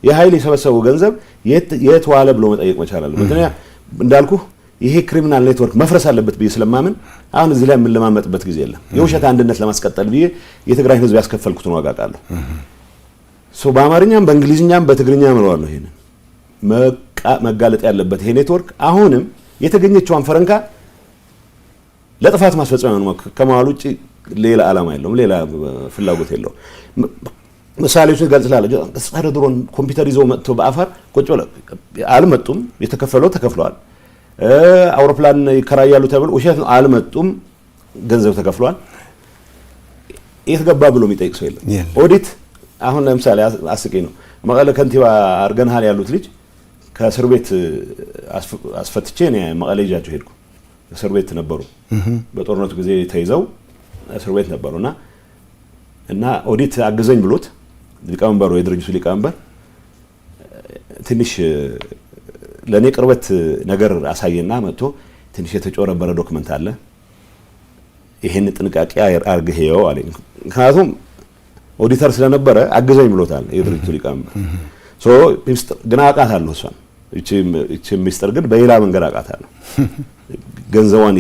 የኃይል የሰበሰበው ገንዘብ የት ዋለ ብሎ መጠየቅ መቻል አለበት። ምክንያቱም እንዳልኩ ይሄ ክሪሚናል ኔትወርክ መፍረስ አለበት ብዬ ስለማምን አሁን እዚህ ላይ ምን ለማመጥበት ጊዜ የለም። የውሸት አንድነት ለማስቀጠል ብዬ የትግራይ ህዝብ ያስከፈልኩትን ዋጋ ቃለሁ በአማርኛም በእንግሊዝኛም በትግርኛም ነው ይሄንን መጋለጥ ያለበት ይሄ ኔትወርክ አሁንም የተገኘችውን ፈረንካ ለጥፋት ማስፈጸሚያ ነው ከማዋል ውጪ ሌላ ዓላማ የለውም፣ ሌላ ፍላጎት የለውም። ምሳሌዎችን ገልጽላለ ጸረ ድሮን ኮምፒውተር ይዘው መጥቶ በአፋር ቁጭ ብለው አልመጡም። የተከፈለው ተከፍሏል። አውሮፕላን ይከራያሉ ተብሎ ውሸት ነው። አልመጡም። ገንዘብ ተከፍሏል። የት ገባ ብሎ የሚጠይቅ ሰው የለም። ኦዲት አሁን ለምሳሌ አስቂኝ ነው። መቀለ ከንቲባ አርገንሃል ያሉት ልጅ ከእስር ቤት አስፈትቼ ነው መቀለ ይዣቸው ሄድኩ። እስር ቤት ነበሩ። በጦርነቱ ጊዜ ተይዘው እስር ቤት ነበሩና እና ኦዲት አግዘኝ ብሎት ሊቀመንበሩ የድርጅቱ ሊቀመንበር ትንሽ ለኔ ቅርበት ነገር አሳየና መጥቶ ትንሽ የተጮረበረ ዶክመንት አለ ይሄን ጥንቃቄ አርገሄው አለኝ ምክንያቱም ኦዲተር ስለነበረ አገዘኝ ብሎታል የድርጅቱ ሊቀመንበር ሶ ሚስተር ግን አቃታለሁ እሷን እቺ ሚስተር ግን በሌላ መንገድ አቃታለሁ ገንዘቧን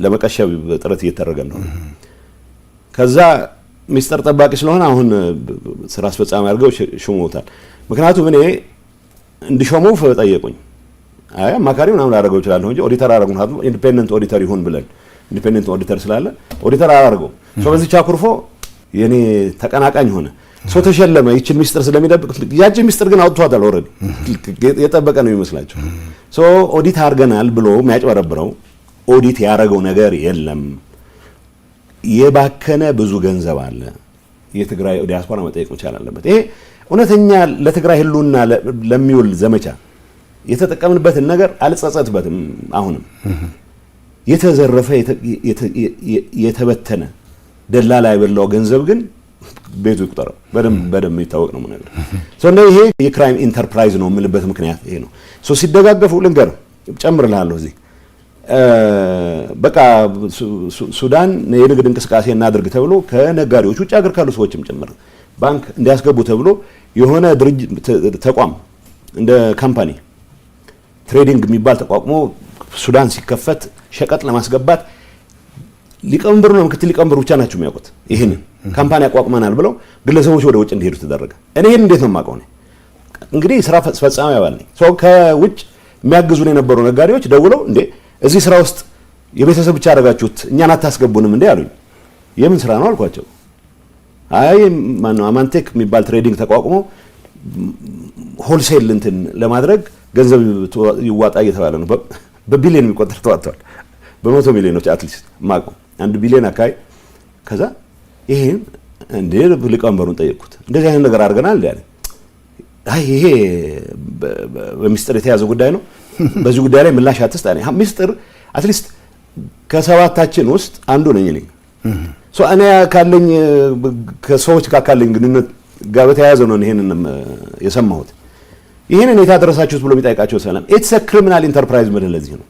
ለመቀሸብ ጥረት እየተደረገ ነው ከዛ ሚስተር ጠባቂ ስለሆነ አሁን ስራ አስፈጻሚ አድርገው ሹመውታል ምክንያቱም እኔ እንዲሾመው ፈጠየቁኝ አይ አማካሪ ምናምን አደረገው ይችላል እንጂ ኦዲተር አደረጉን ሀዱ ኢንዲፔንደንት ኦዲተር ይሁን ብለን ኢንዲፔንደንት ኦዲተር ስላለ ኦዲተር አደረገው ሶ በዚህ ቻኩርፎ የኔ ተቀናቃኝ ሆነ ሶ ተሸለመ ይችን ሚስጥር ስለሚደብቅ ያቺ ሚስጥር ግን አውጥቷታል ኦሬዲ የጠበቀ ነው ይመስላችሁ ሶ ኦዲት አድርገናል ብሎ የሚያጭበረብረው ኦዲት ያደረገው ነገር የለም የባከነ ብዙ ገንዘብ አለ የትግራይ ዲያስፖራ መጠየቅ መቻል አለበት ይሄ እውነተኛ ለትግራይ ህልውና ለሚውል ዘመቻ የተጠቀምንበትን ነገር አልጸጸትበትም አሁንም የተዘረፈ የተበተነ ደላላ ያበላው ገንዘብ ግን ቤቱ ይቆጠራል በደም ይታወቅ ነው ነገር ሶ ይሄ የክራይም ኢንተርፕራይዝ ነው የምልበት ምክንያት ይሄ ነው ሶ ሲደጋገፉ ልንገር ጨምርልሃለሁ እዚህ በቃ ሱዳን የንግድ እንቅስቃሴ እናድርግ ተብሎ ከነጋዴዎች ውጭ ሀገር ካሉ ሰዎችም ጭምር ባንክ እንዲያስገቡ ተብሎ የሆነ ድርጅት ተቋም እንደ ካምፓኒ ትሬዲንግ የሚባል ተቋቁሞ ሱዳን ሲከፈት ሸቀጥ ለማስገባት ሊቀመንበሩ ነው ምክትል ሊቀመንበሩ ብቻ ናቸው የሚያውቁት ይሄን ካምፓኒ አቋቁመናል ብለው ግለሰቦች ወደ ውጭ እንዲሄዱ ተደረገ እኔ ይሄን እንዴት ነው የማውቀው ነው እንግዲህ ስራ ፈጻሚ ያባል ነኝ ሶ ከውጭ የሚያግዙን የነበሩ ነጋዴዎች ደውለው እንዴ እዚህ ስራ ውስጥ የቤተሰብ ብቻ አደረጋችሁት እኛን አታስገቡንም እንዴ አሉኝ የምን ስራ ነው አልኳቸው አይ ማነው አማንቴክ የሚባል ትሬዲንግ ተቋቁሞ ሆልሴል እንትን ለማድረግ ገንዘብ ይዋጣ እየተባለ ነው በቢሊዮን የሚቆጠር ተዋጥቷል በመቶ ሚሊዮኖች አትሊስት ማቆ 1 ቢሊዮን አካይ ከዛ ይሄን እንደ ሊቀመንበሩን ጠየቅኩት እንደዚህ አይነት ነገር አድርገናል እንዴ አይ ይሄ በሚስጥር የተያዘ ጉዳይ ነው በዚህ ጉዳይ ላይ ምላሽ አትስጥ አለኝ ሚስጥር አትሊስት ከሰባታችን ውስጥ አንዱ ነኝ እኔ ሶ እኔ ካለኝ ከሰዎች ጋር ካለኝ ግንኙነት ጋር በተያያዘ ነው ይሄንን የሰማሁት ይሄንን የታደረሳችሁት ብሎ ቢጠይቃቸው ሰላም ኢትስ አ ክሪሚናል ኢንተርፕራይዝ ማለት ለዚህ ነው